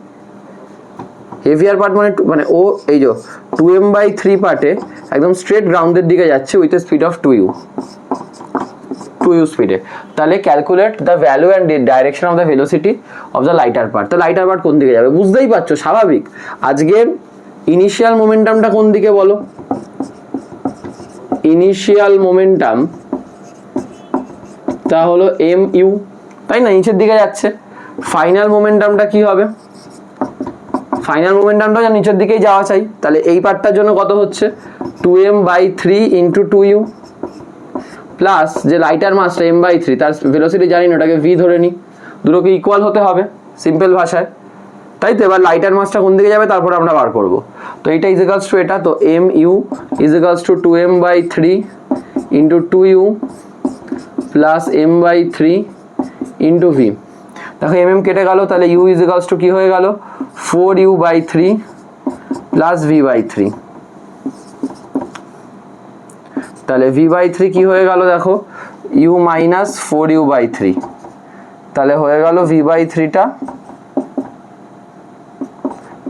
[SPEAKER 1] হেভিয়ার পার্ট মানে ও এই যে 2m/3 পার্টে একদম স্ট্রেট গ্রাউন্ডের দিকে যাচ্ছে with a speed of 2u স্পিডে। তাহলে calculate the value and direction of the velocity of the lighter part. তো লাইটার পার্ট কোন দিকে যাবে বুঝতেই পারছো, স্বাভাবিক। আজকে ইনিশিয়াল মোমেন্টামটা কোন দিকে বলো, ইনিশিয়াল মোমেন্টাম তা হলো mu, তাই না, নিচের দিকে যাচ্ছে। ফাইনাল মোমেন্টামটা কি হবে, ফাইনাল মোমেন্টামটা নিচের দিকেই যাওয়া চাই, তাহলে এই পার্টটার জন্য কত হচ্ছে 2m/3 × 2u প্লাস যে লাইটার মাসটা m/3, তার ভেলোসিটি জানি না, ওটাকে v ধরে নিই, দুটোকে ইকুয়াল হতে হবে সিম্পল ভাষায়, তাই তো। এবার লাইটার মাসটা কোন দিকে যাবে তারপর আমরা বার করব। তো এটা ইজিক্যালস টু এটা, তো mu is equals to 2m/3 × 2u plus m/3 × v। দেখো mm কেটে গেল, তাহলে u ইজিক্যালস টু কি হয়ে গেল 4u/3 প্লাস v/3। তাহলে v/3 কি হয়ে গেল দেখো u মাইনাস 4u/3, তাহলে হয়ে গেল v/3টা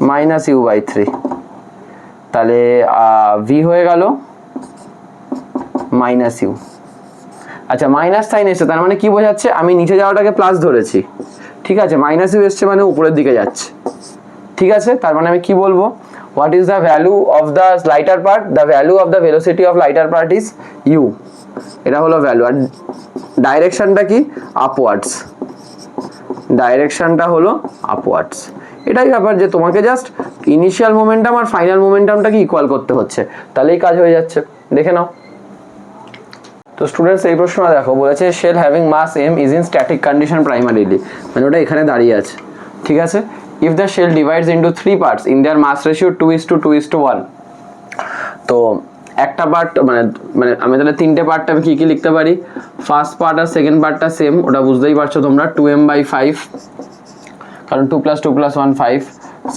[SPEAKER 1] মাইনাস u/3, তাহলে v হয়ে গেল মাইনাস ইউ। আচ্ছা, মাইনাস সাইন এসছে, তার মানে কি বোঝাচ্ছে, আমি নিচে যাওয়াটাকে প্লাস ধরেছি, ঠিক আছে, মাইনাস ইউ এসছে মানে উপরের দিকে যাচ্ছে, ঠিক আছে। তার মানে আমি কি বলবো, what is the value of the lighter part, the value of the velocity of lighter part is u, এটা হলো ভ্যালু। আর ডাইরেকশনটা কি, আপওয়ার্ডস, ডাইরেকশনটা হলো আপওয়ার্ডস। এটাই ব্যাপার, যে তোমাকে জাস্ট ইনিশিয়াল মোমেন্টাম আর ফাইনাল মোমেন্টামটাকে ইকুয়াল করতে হচ্ছে, তাহলেই কাজ হয়ে যাচ্ছে। দেখে নাও। তো স্টুডেন্টস এই প্রশ্নটা দেখো, বলেছে shell having mass m is in static condition primarily, মানে ওটা এখানে দাঁড়িয়ে আছে, ঠিক আছে। If the shell divides into 3 parts in their mass ratio 2:2:1, তো একটা পার্ট মানে আমি তাহলে তিনটে পার্টটা আমি কি লিখতে পারি, ফার্স্ট পার্ট আর সেকেন্ড পার্টটা সেম, ওটা বুঝতেই পারছো তোমরা, 2m/5, কারণ 2 + 2 + 1 5।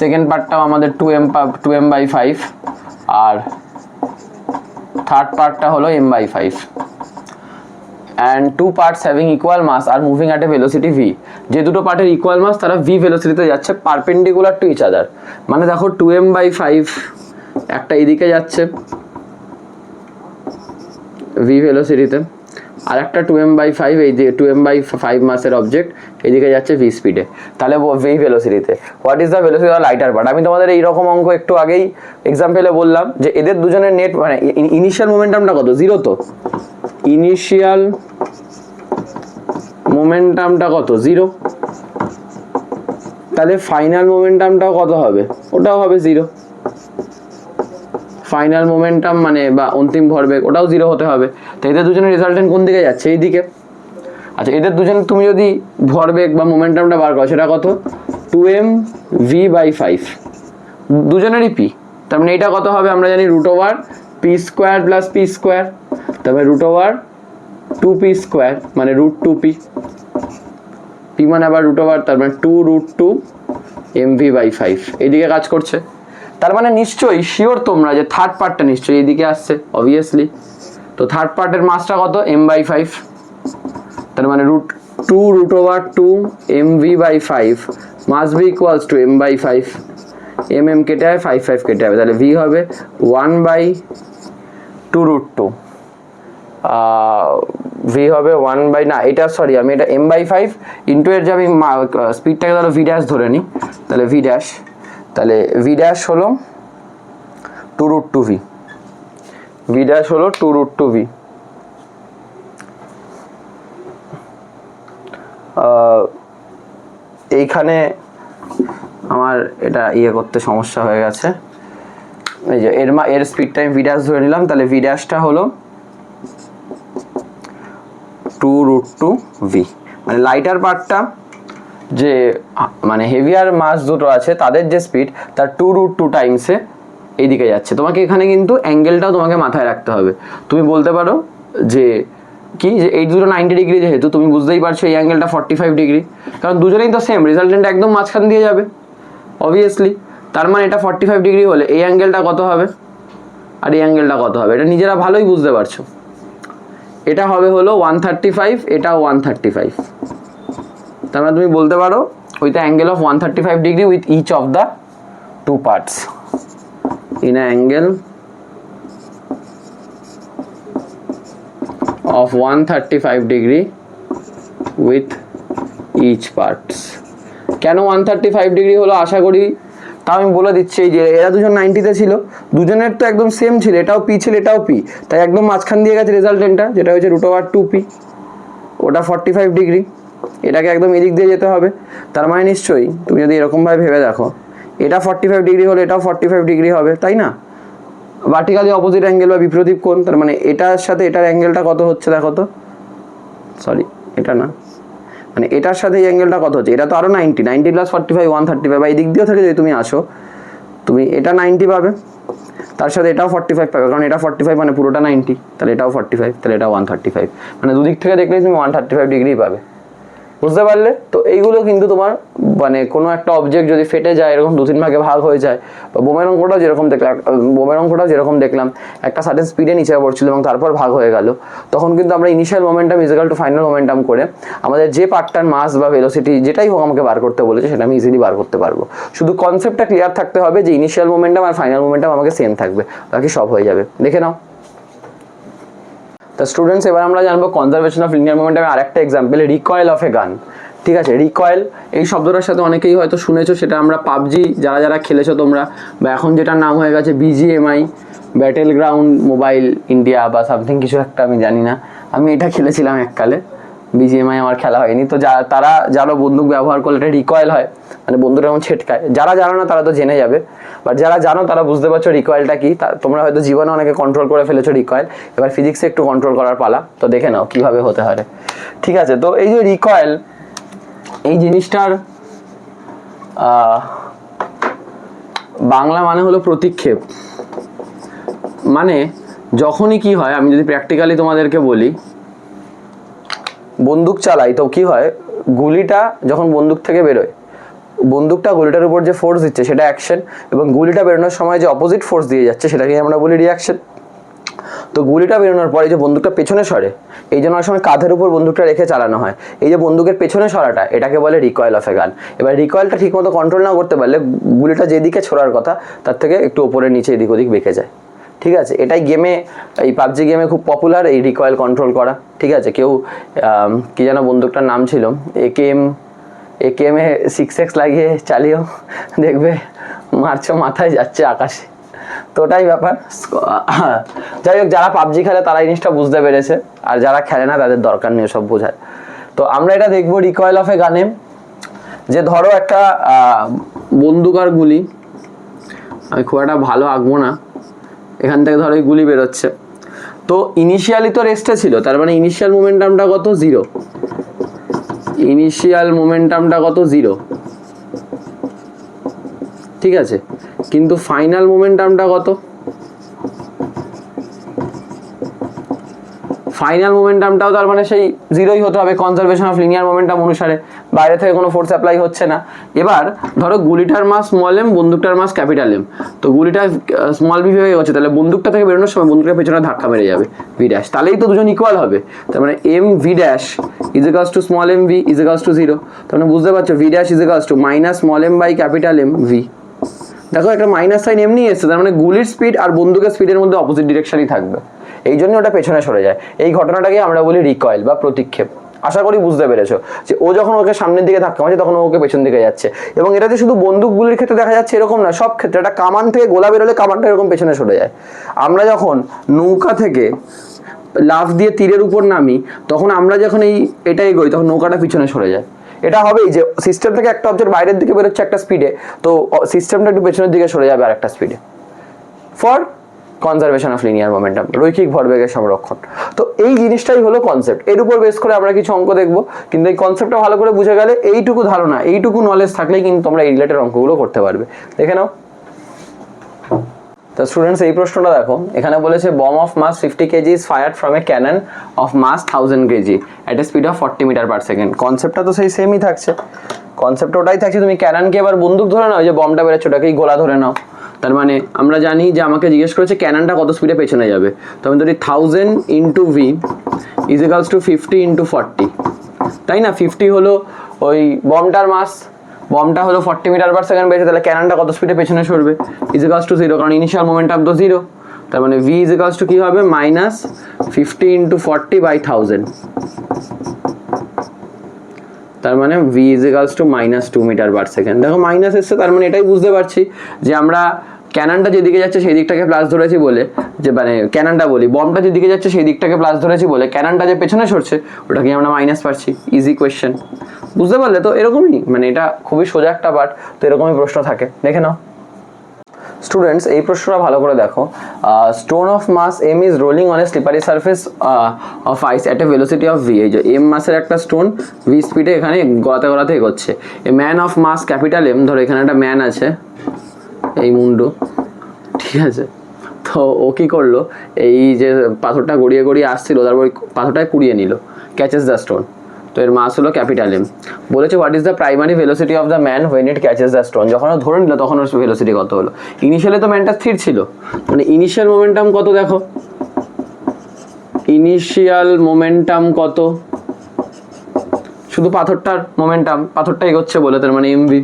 [SPEAKER 1] সেকেন্ড পার্টটাও আমাদের 2m/5, আর থার্ড পার্টটা হলো m/5। and two parts having equal mass are moving at a velocity v, যে দুটো পার্টের ইকুয়াল মাস তারা v ভেলোসিটিতে যাচ্ছে পারপেন্ডিকুলার টু ইচ আদার। মানে দেখো 2m/5 একটা এইদিকে যাচ্ছে v ভেলোসিটিতে, আর একটা 2m/5 এই যে 2m/5 মাসের অবজেক্ট এইদিকে যাচ্ছে v স্পিডে, তাহলে v ভেলোসিটিতে। What is the velocity of lighter part, আমি তোমাদের এইরকম অঙ্ক একটু আগেই এক্সাম্পলে বললাম যে এদের দুজনের নেট মানে ইনিশিয়াল মোমেন্টামটা কত, 0, তো ইনিশিয়াল মোমেন্টামটা কত 0, তাহলে ফাইনাল মোমেন্টামটাও কত হবে, ওটাও হবে 0। ফাইনাল মোমেন্টাম মানে বা অন্তিম ভরবেগ ওটাও 0 হতে হবে। তো এদের দুজনের রেজাল্টেন্ট কোন দিকে যাচ্ছে, এই দিকে। আচ্ছা, এদের দুজন তুমি যদি ভরবেগ বা মোমেন্টামটা বার করো, সেটা কত 2mv/5, দুজনেরই p, তার মানে এটা কত হবে আমরা জানি √p² + p², তারপরে √2p², মানে √2p, p মানে আবার √, তার মানে 2√2 mv/5 এইদিকে কাজ করছে। তার মানে নিশ্চয়ই শিওর তোমরা যে থার্ড পার্টটা নিশ্চয়ই এইদিকে আসছে, অবভিয়াসলি। তো থার্ড পার্টের মাসটা কত m/5, তার মানে √2 m/5 mass B equals to m/5, কেটে হয় 5 কেটে হবে, তাহলে v হবে 1/2√2, v হবে 1 না এটা সরি আমি এটা m/5 ইন্টু এর যে আমি স্পিডটাকে ধরো v ড্যাশ ধরে নিই, তাহলে v ড্যাশ, তাহলে v ড্যাশ হলো 2√2v, v ড্যাশ হলো 2√2v। এইখানে আমার এটা করতে সমস্যা হয়ে গেছে, এই যে এর স্পিডটা আমি v ড্যাশ ধরে নিলাম, তাহলে v ড্যাশটা হলো 2√2v, মানে লাইটার পার্টটা যে মানে হেভিয়ার মাস দুটো আছে তাদের যে স্পিড তার 2√2 টাইমসে এইদিকে যাচ্ছে। তোমাকে এখানে কিন্তু অ্যাঙ্গেলটাও তোমাকে মাথায় রাখতে হবে। তুমি বলতে পারো যে কি যে এই দুটো 90 ডিগ্রি, যেহেতু তুমি বুঝতেই পারছো এই অ্যাঙ্গেলটা 45 ডিগ্রি, কারণ দুজনেই তো সেম, রেজাল্টেন্ট একদম মাঝখান দিয়ে যাবে অবভিয়াসলি। তার মানে এটা 45 ডিগ্রি হলে এই অ্যাঙ্গেলটা কত হবে আর এই অ্যাঙ্গেলটা কত হবে, এটা নিজেরা ভালোই বুঝতে পারছো। এটা হবে হলো 135, এটাও 135, তার মানে তুমি বলতে পারো with the angle of 135 degree with each of the two parts in an angle of 135 degree with each parts। কেন 135 ডিগ্রি হলো আশা করি তাও আমি বলে দিচ্ছি, এই যে এরা দুজন 90-তে ছিল, দুজনের তো একদম সেম ছিল, এটাও পি ছিল এটাও পি, তাই একদম মাঝখান দিয়ে গেছে রেজাল্টেন্টটা, যেটা হচ্ছে √2p, ওটা 45 ডিগ্রি, এটাকে একদম এদিক দিয়ে যেতে হবে। তার মানে নিশ্চয়ই তুমি যদি এরকমভাবে ভেবে দেখো এটা 45 ডিগ্রি হলে এটাও 45 ডিগ্রি হবে, তাই না? ভার্টিক্যালি অপোজিট অ্যাঙ্গেল বা বিপরীত কোণ, তার মানে এটার সাথে এটার অ্যাঙ্গেলটা কত হচ্ছে দেখো তো, সরি এটা না, মানে এটার সাথে এই অ্যাঙ্গেলটা কত হচ্ছে, এটা তো আরও 90 + 45 135, বা এই দিক দিয়েও থেকে যদি তুমি আসো তুমি এটা 90 পাবে, তার সাথে এটাও 45 পাবে, কারণ এটা 45 মানে পুরোটা 90, তাহলে এটাও 45, তাহলে এটা 135, মানে দুদিক থেকে দেখলেই তুমি 135 ডিগ্রি পাবে, বুঝতে পারলে? তো এইগুলো কিন্তু তোমার মানে কোনো একটা অবজেক্ট যদি ফেটে যায়, এরকম 2-3 ভাগে ভাগ হয়ে যায়, বা বোমের অঙ্কটাও যেরকম দেখলাম একটা সার্টেন স্পিডে নিচে পড়ছিল এবং তারপর ভাগ হয়ে গেল, তখন কিন্তু আমরা initial momentum equal to final momentum করে আমাদের যে পার্টটার মাস বা ভেলোসিটি যেটাই হোক আমাকে বার করতে বলেছে সেটা আমি ইজিলি বার করতে পারবো। শুধু কনসেপ্টটা ক্লিয়ার থাকতে হবে যে ইনিশিয়াল মোমেন্টাম আর ফাইনাল মোমেন্টাম আমাকে সেম থাকবে, বাকি সব হয়ে যাবে। দেখে নাও। তো স্টুডেন্টস, এবার আমরা জানবো কনজারভেশন অফ লিনিয়ার মোমেন্টামের আরেকটা এক্সাম্পল, রিকয়েল অফ এ গান। ঠিক আছে, রিকয়েল এই শব্দটার সাথে অনেকেই হয়তো শুনেছো, সেটা আমরা পাবজি যারা খেলেছো তোমরা, বা এখন যেটার নাম হয়ে গেছে BGMI, battle ground mobile India বা সামথিং কিছু একটা, আমি জানি না, আমি এটা খেলেছিলাম এককালে। BGMI আমার খেলা হয়নি। তো যারা বন্দুক ব্যবহার করলে এটা রিকয়েল হয়, মানে বন্দুকটা এমন ছেটকায়, যারা জানো না তারা তো জেনে যাবে, বাট যারা জানো তারা বুঝতে পারছো রিকয়েলটা কি। তোমরা হয়তো জীবনে অনেকে কন্ট্রোল করে ফেলেছো রিকয়েল, এবার ফিজিক্সে একটু কন্ট্রোল করার পালা, তো দেখে নাও কিভাবে হতে হয়। ঠিক আছে, তো এই যে রিকয়েল, এই জিনিসটার বাংলা মানে হলো প্রতিক্ষেপ। মানে যখনই কি হয়, আমি যদি প্র্যাকটিক্যালি তোমাদেরকে বলি, বন্দুক চালাই তো কি হয়, গুলিটা যখন বন্দুক থেকে বেরোয়, বন্দুকটা গুলিটার উপর যে ফোর্স দিচ্ছে সেটা অ্যাকশন, এবং গুলিটা বেরোনোর সময় যে অপোজিট ফোর্স দিয়ে যাচ্ছে সেটাকে আমরা বলি রিয়াকশন। তো গুলিটা বেরোনোর পরে যে বন্দুকটা পেছনে সরে, এই জন্য অনেক সময় কাঁধের উপর বন্দুকটা রেখে চালানো হয়, এই যে বন্দুকের পেছনে সরাটা, এটাকে বলে রিকয়েল অফ এ গান। এবার রিকয়েলটা ঠিকমতো কন্ট্রোল না করতে পারলে গুলিটা যেদিকে ছোড়ার কথা তার থেকে একটু ওপরে নিচে এদিক ওদিক বেঁকে যায়। ঠিক আছে, এটাই গেমে, এই পাবজি গেমে খুব পপুলার এই রিকয়েল কন্ট্রোল করা। ঠিক আছে, কেউ কি যেন বন্দুকটার নাম ছিল, AKM 6X লাগিয়ে চালিয়েও দেখবে মারছো মাথায় যাচ্ছে আকাশে। তো ওটাই ব্যাপার। যাই হোক, যারা পাবজি খেলে তারা এই জিনিসটা বুঝতে পেরেছে, আর যারা খেলে না তাদের দরকার নেই সব বোঝার। তো আমরা এটা দেখবো রিকয়েল অফ এ গানে, যে ধরো একটা বন্দুক আর গুলি, আমি খুব একটা ভালো আঁকবো না, এখান থেকে ধরো এই গুলি বেরোচ্ছে, তো ইনিশিয়ালি তো রেস্টে ছিল, তার মানে ইনিশিয়াল মোমেন্টামটা কত, 0। ইনিশিয়াল মোমেন্টামটা কত, 0। ঠিক আছে, কিন্তু ফাইনাল মোমেন্টামটা কত, ফাইনাল মোমেন্টামটাও তার মানে সেই জিরোই হতে হবে কনজারভেশন অফ লিনিয়ার মোমেন্টাম অনুসারে, বাইরে থেকে কোনো ফোর্স অ্যাপ্লাই হচ্ছে না। এবার ধরো গুলিটার মাস স্মল এম, বন্দুকটার মাস ক্যাপিটাল এম, তো গুলিটা স্মল ভি ভেবে হচ্ছে, তাহলে বন্দুকটা থেকে বেরোনোর সময় বন্দুকটার পেছনে ধাক্কা মেরে যাবে ভি ড্যাশ, তাহলেই তো দুজন ইকুয়াল হবে। তার মানে M v dash is equals to small m v is equals to zero. তার মানে বুঝতে পারছো v dash is equals to minus small m by capital M v. দেখো একটা মাইনাস সাইন এমনি এসছে, তার মানে গুলির স্পিড আর বন্দুকের স্পিডের মধ্যে অপোজিট ডিরেকশনই থাকবে, এই জন্য ওটা পেছনে সরে যায়। এই ঘটনাটাকে আমরা বলি রিকয়েল বা প্রতিক্ষেপ। আশা করি বুঝতে পেরেছো যে ও যখন ওকে সামনের দিকে ধাক্কা মারছে তখন ওকে পেছন দিকে যাচ্ছে। এবং এটা যে শুধু বন্দুকগুলির ক্ষেত্রে দেখা যাচ্ছে এরকম না, সব ক্ষেত্রে একটা কামান থেকে গোলা বেরোলে কামানটা এরকম পেছনে সরে যায়। আমরা যখন নৌকা থেকে লাফ দিয়ে তীরের উপর নামি তখন আমরা যখন এটা এগোই তখন নৌকাটা পিছনে সরে যায়। এটা হবেই যে সিস্টেম থেকে একটা অবজেক্ট বাইরের দিকে বেরোচ্ছে একটা স্পিডে, তো সিস্টেমটা একটু পেছনের দিকে সরে যাবে আরেকটা স্পিডে, for conservation of linear momentum, রৈখিক ভরবেগের সংরক্ষণ। তো এই জিনিসটাই হলো কনসেপ্ট, এর উপর বেস করে আমরা কিছু অঙ্ক দেখবো। কিন্তু এই কনসেপ্টটা ভালো করে বুঝে গেলে, এইটুকু ধারণা এইটুকু নলেজ থাকলেই কিন্তু তোমরা এই রিলেটেড অঙ্কগুলো করতে পারবে। দেখে নাও। তো স্টুডেন্টস এই প্রশ্নটা দেখো, এখানে বলেছে bomb of mass 50 kg is fired from a cannon of mass 1000 kg at a speed of 40 metre per second. কনসেপ্টটা তো সেই সেমই থাকছে, কনসেপ্ট ওটাই থাকছে। তুমি ক্যাননকে এবার বন্দুক ধরে নাও, যে বমটা বেরোচ্ছে ওটাকেই গোলা ধরে নাও। তার মানে আমরা জানি যে আমাকে জিজ্ঞেস করেছে ক্যাননটা কত স্পিডে পেছনে যাবে, তো আমি ধরি 1000 into V is equals two 50 into 40, তাই না? 50 হলো ওই বমটার মাস, বমটা হলো 40 মিটার পার সেকেন্ড বেড়েছে, তাহলে ক্যাননটা কত স্পিডে পেছনে সরবে, ইজ ইকালস টু 0, কারণ ইনিশিয়াল মোমেন্টাম তো 0। তার মানে ভি ইজ ইকালস টু কি হবে, মাইনাস 50 ইন্টু 40 বাই 1000। তার মানে v is equals to minus 2 metre per second. দেখো মাইনাস এসছে, তার মানে এটাই বুঝতে পারছি যে আমরা ক্যাননটা যেদিকে যাচ্ছে সেই দিকটাকে প্লাস ধরেছি বলে, যে মানে ক্যাননটা বলি বমটা যেদিকে যাচ্ছে সেই দিকটাকে প্লাস ধরেছি বলে ক্যাননটা যে পেছনে সরছে ওটাকে আমরা মাইনাস পাচ্ছি। ইজি কোয়েশ্চেন, বুঝতে পারলে তো? এরকমই, মানে এটা খুবই সোজা একটা পার্ট, তো এরকমই প্রশ্ন থাকে, দেখে নাও। স্টুডেন্টস এই প্রশ্নটা ভালো করে দেখো। Stone of mass m is rolling on a slippery surface of ice at a velocity of v. এই যে এম মাসের একটা স্টোন ভি স্পিডে এখানে গলাতে গলাতে এগোচ্ছে। A man of mass capital M, ধরো এখানে একটা ম্যান আছে, এই মুন্ডু, ঠিক আছে? তো ও কী করলো, এই যে পাথরটা গড়িয়ে গড়িয়ে আসছিল তারপর পাথরটায় কুড়িয়ে নিল, ক্যাচেস দ্য স্টোন। তো এর মাস হলো ক্যাপিটাল এম। বলেছে what is the primary velocity of the man when it catches the stone. যখন ও ধরে নিল তখন ওর ভেলোসিটি কত হলো? ইনিশিয়ালি তো ম্যানটা স্থির ছিল, মানে ইনিশিয়াল মোমেন্টাম কত দেখো, ইনিশিয়াল মোমেন্টাম কত, শুধু পাথরটার মোমেন্টাম, পাথরটা এগোচ্ছে বলে, তার মানে এমভি।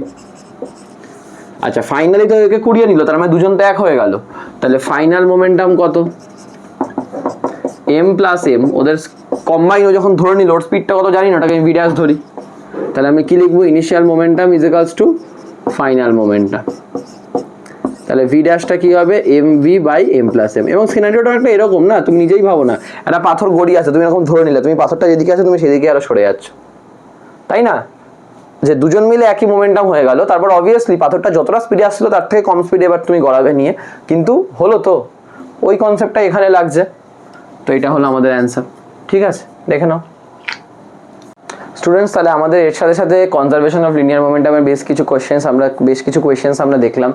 [SPEAKER 1] আচ্ছা ফাইনালি তো একে কুড়িয়ে নিল, তার মানে দুজন তো এক হয়ে গেল, তাহলে ফাইনাল মোমেন্টাম কত, এম প্লাস এম, ওদের কম্বাইন ও যখন ধরে নিল ওর স্পিডটা কত জানি না, ওটাকে আমি ভি ড্যাশ ধরি, তাহলে আমি কি লিখবো, initial momentum is equals to final momentum. তাহলে ভি ড্যাশটা কি হবে, m v by m plus M. এবং সিনারিওটা একটা এরকম না, তুমি নিজেই ভাবো না, একটা পাথর গড়িয়ে আছে, তুমি এরকম ধরে নিলে, তুমি পাথরটা যেদিকে আছে তুমি সেদিকে আরো সরে যাচ্ছ, তাই না? যে দুজন মিলে একই মোমেন্টাম হয়ে গেল, তারপর অবভিয়াসলি পাথরটা যতটা স্পিডে আসছিল তার থেকে কম স্পিডে এবার তুমি গড়াবে নিয়ে, কিন্তু হলো তো, ওই কনসেপ্টটা এখানে লাগছে। তো এটা হলো আমাদের অ্যান্সার, ঠিক আছে? দেখে নাও স্টুডেন্টস। তাহলে আমাদের এর সাথে সাথে কনজারভেশন অফ লিনিয়ার মোমেন্টামের বেশ কিছু কোয়েশ্চেন্স আমরা দেখলাম,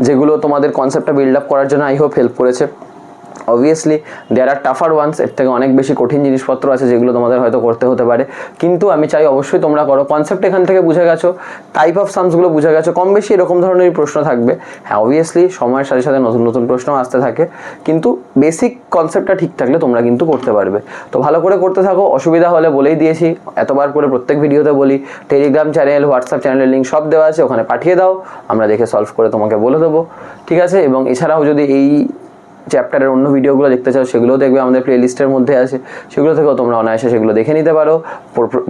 [SPEAKER 1] যেগুলো তোমাদের কনসেপ্টটা বিল্ড আপ করার জন্য আই হোপ হেল্প করেছে। Obviously there are tougher ones, এর থেকে অনেক বেশি কঠিন জিনিসপত্র আছে যেগুলো তোমাদের হয়তো করতে হতে পারে, কিন্তু আমি চাই অবশ্যই তোমরা করো। কনসেপ্ট এখান থেকে বুঝে গেছো, টাইপ অফ সামসগুলো বুঝে গেছো, কম বেশি এরকম ধরনের প্রশ্ন থাকবে। হ্যাঁ অবভিয়াসলি সময়ের সাথে সাথে নতুন নতুন প্রশ্ন আসতে থাকে, কিন্তু বেসিক কনসেপ্টটা ঠিক থাকলে তোমরা কিন্তু করতে পারবে। তো ভালো করে করতে থাকো, অসুবিধা হলে বলেই দিয়েছি, এতবার করে প্রত্যেক ভিডিওতে বলি, টেলিগ্রাম চ্যানেল, হোয়াটসঅ্যাপ চ্যানেলের লিঙ্ক সব দেওয়া আছে, ওখানে পাঠিয়ে দাও, আমরা দেখে সলভ করে তোমাকে বলে দেবো, ঠিক আছে? এবং এছাড়াও যদি এই চ্যাপ্টারের অন্য ভিডিওগুলো দেখতে চাও সেগুলোও দেখবে আমাদের প্লেলিস্টের মধ্যে আছে, সেগুলো থেকেও তোমরা অনায়াসে সেগুলো দেখে নিতে পারো।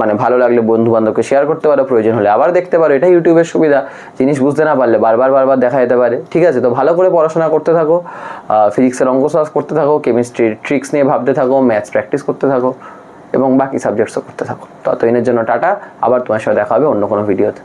[SPEAKER 1] মানে ভালো লাগলে বন্ধু বান্ধবকে শেয়ার করতে পারো, প্রয়োজন হলে আবার দেখতে পারো, এটা ইউটিউবের সুবিধা। জিনিস বুঝতে না পারলে বারবার দেখা যেতে পারে, ঠিক আছে? তো ভালো করে পড়াশোনা করতে থাকো, ফিজিক্সের অঙ্ক সলভ করতে থাকো, কেমিস্ট্রির ট্রিক্স নিয়ে ভাবতে থাকো, ম্যাথস প্র্যাকটিস করতে থাকো, এবং বাকি সাবজেক্টসও করতে থাকো। ততদিনের জন্য টাটা, আবার তোমার সাথে দেখা হবে অন্য কোনো ভিডিওতে।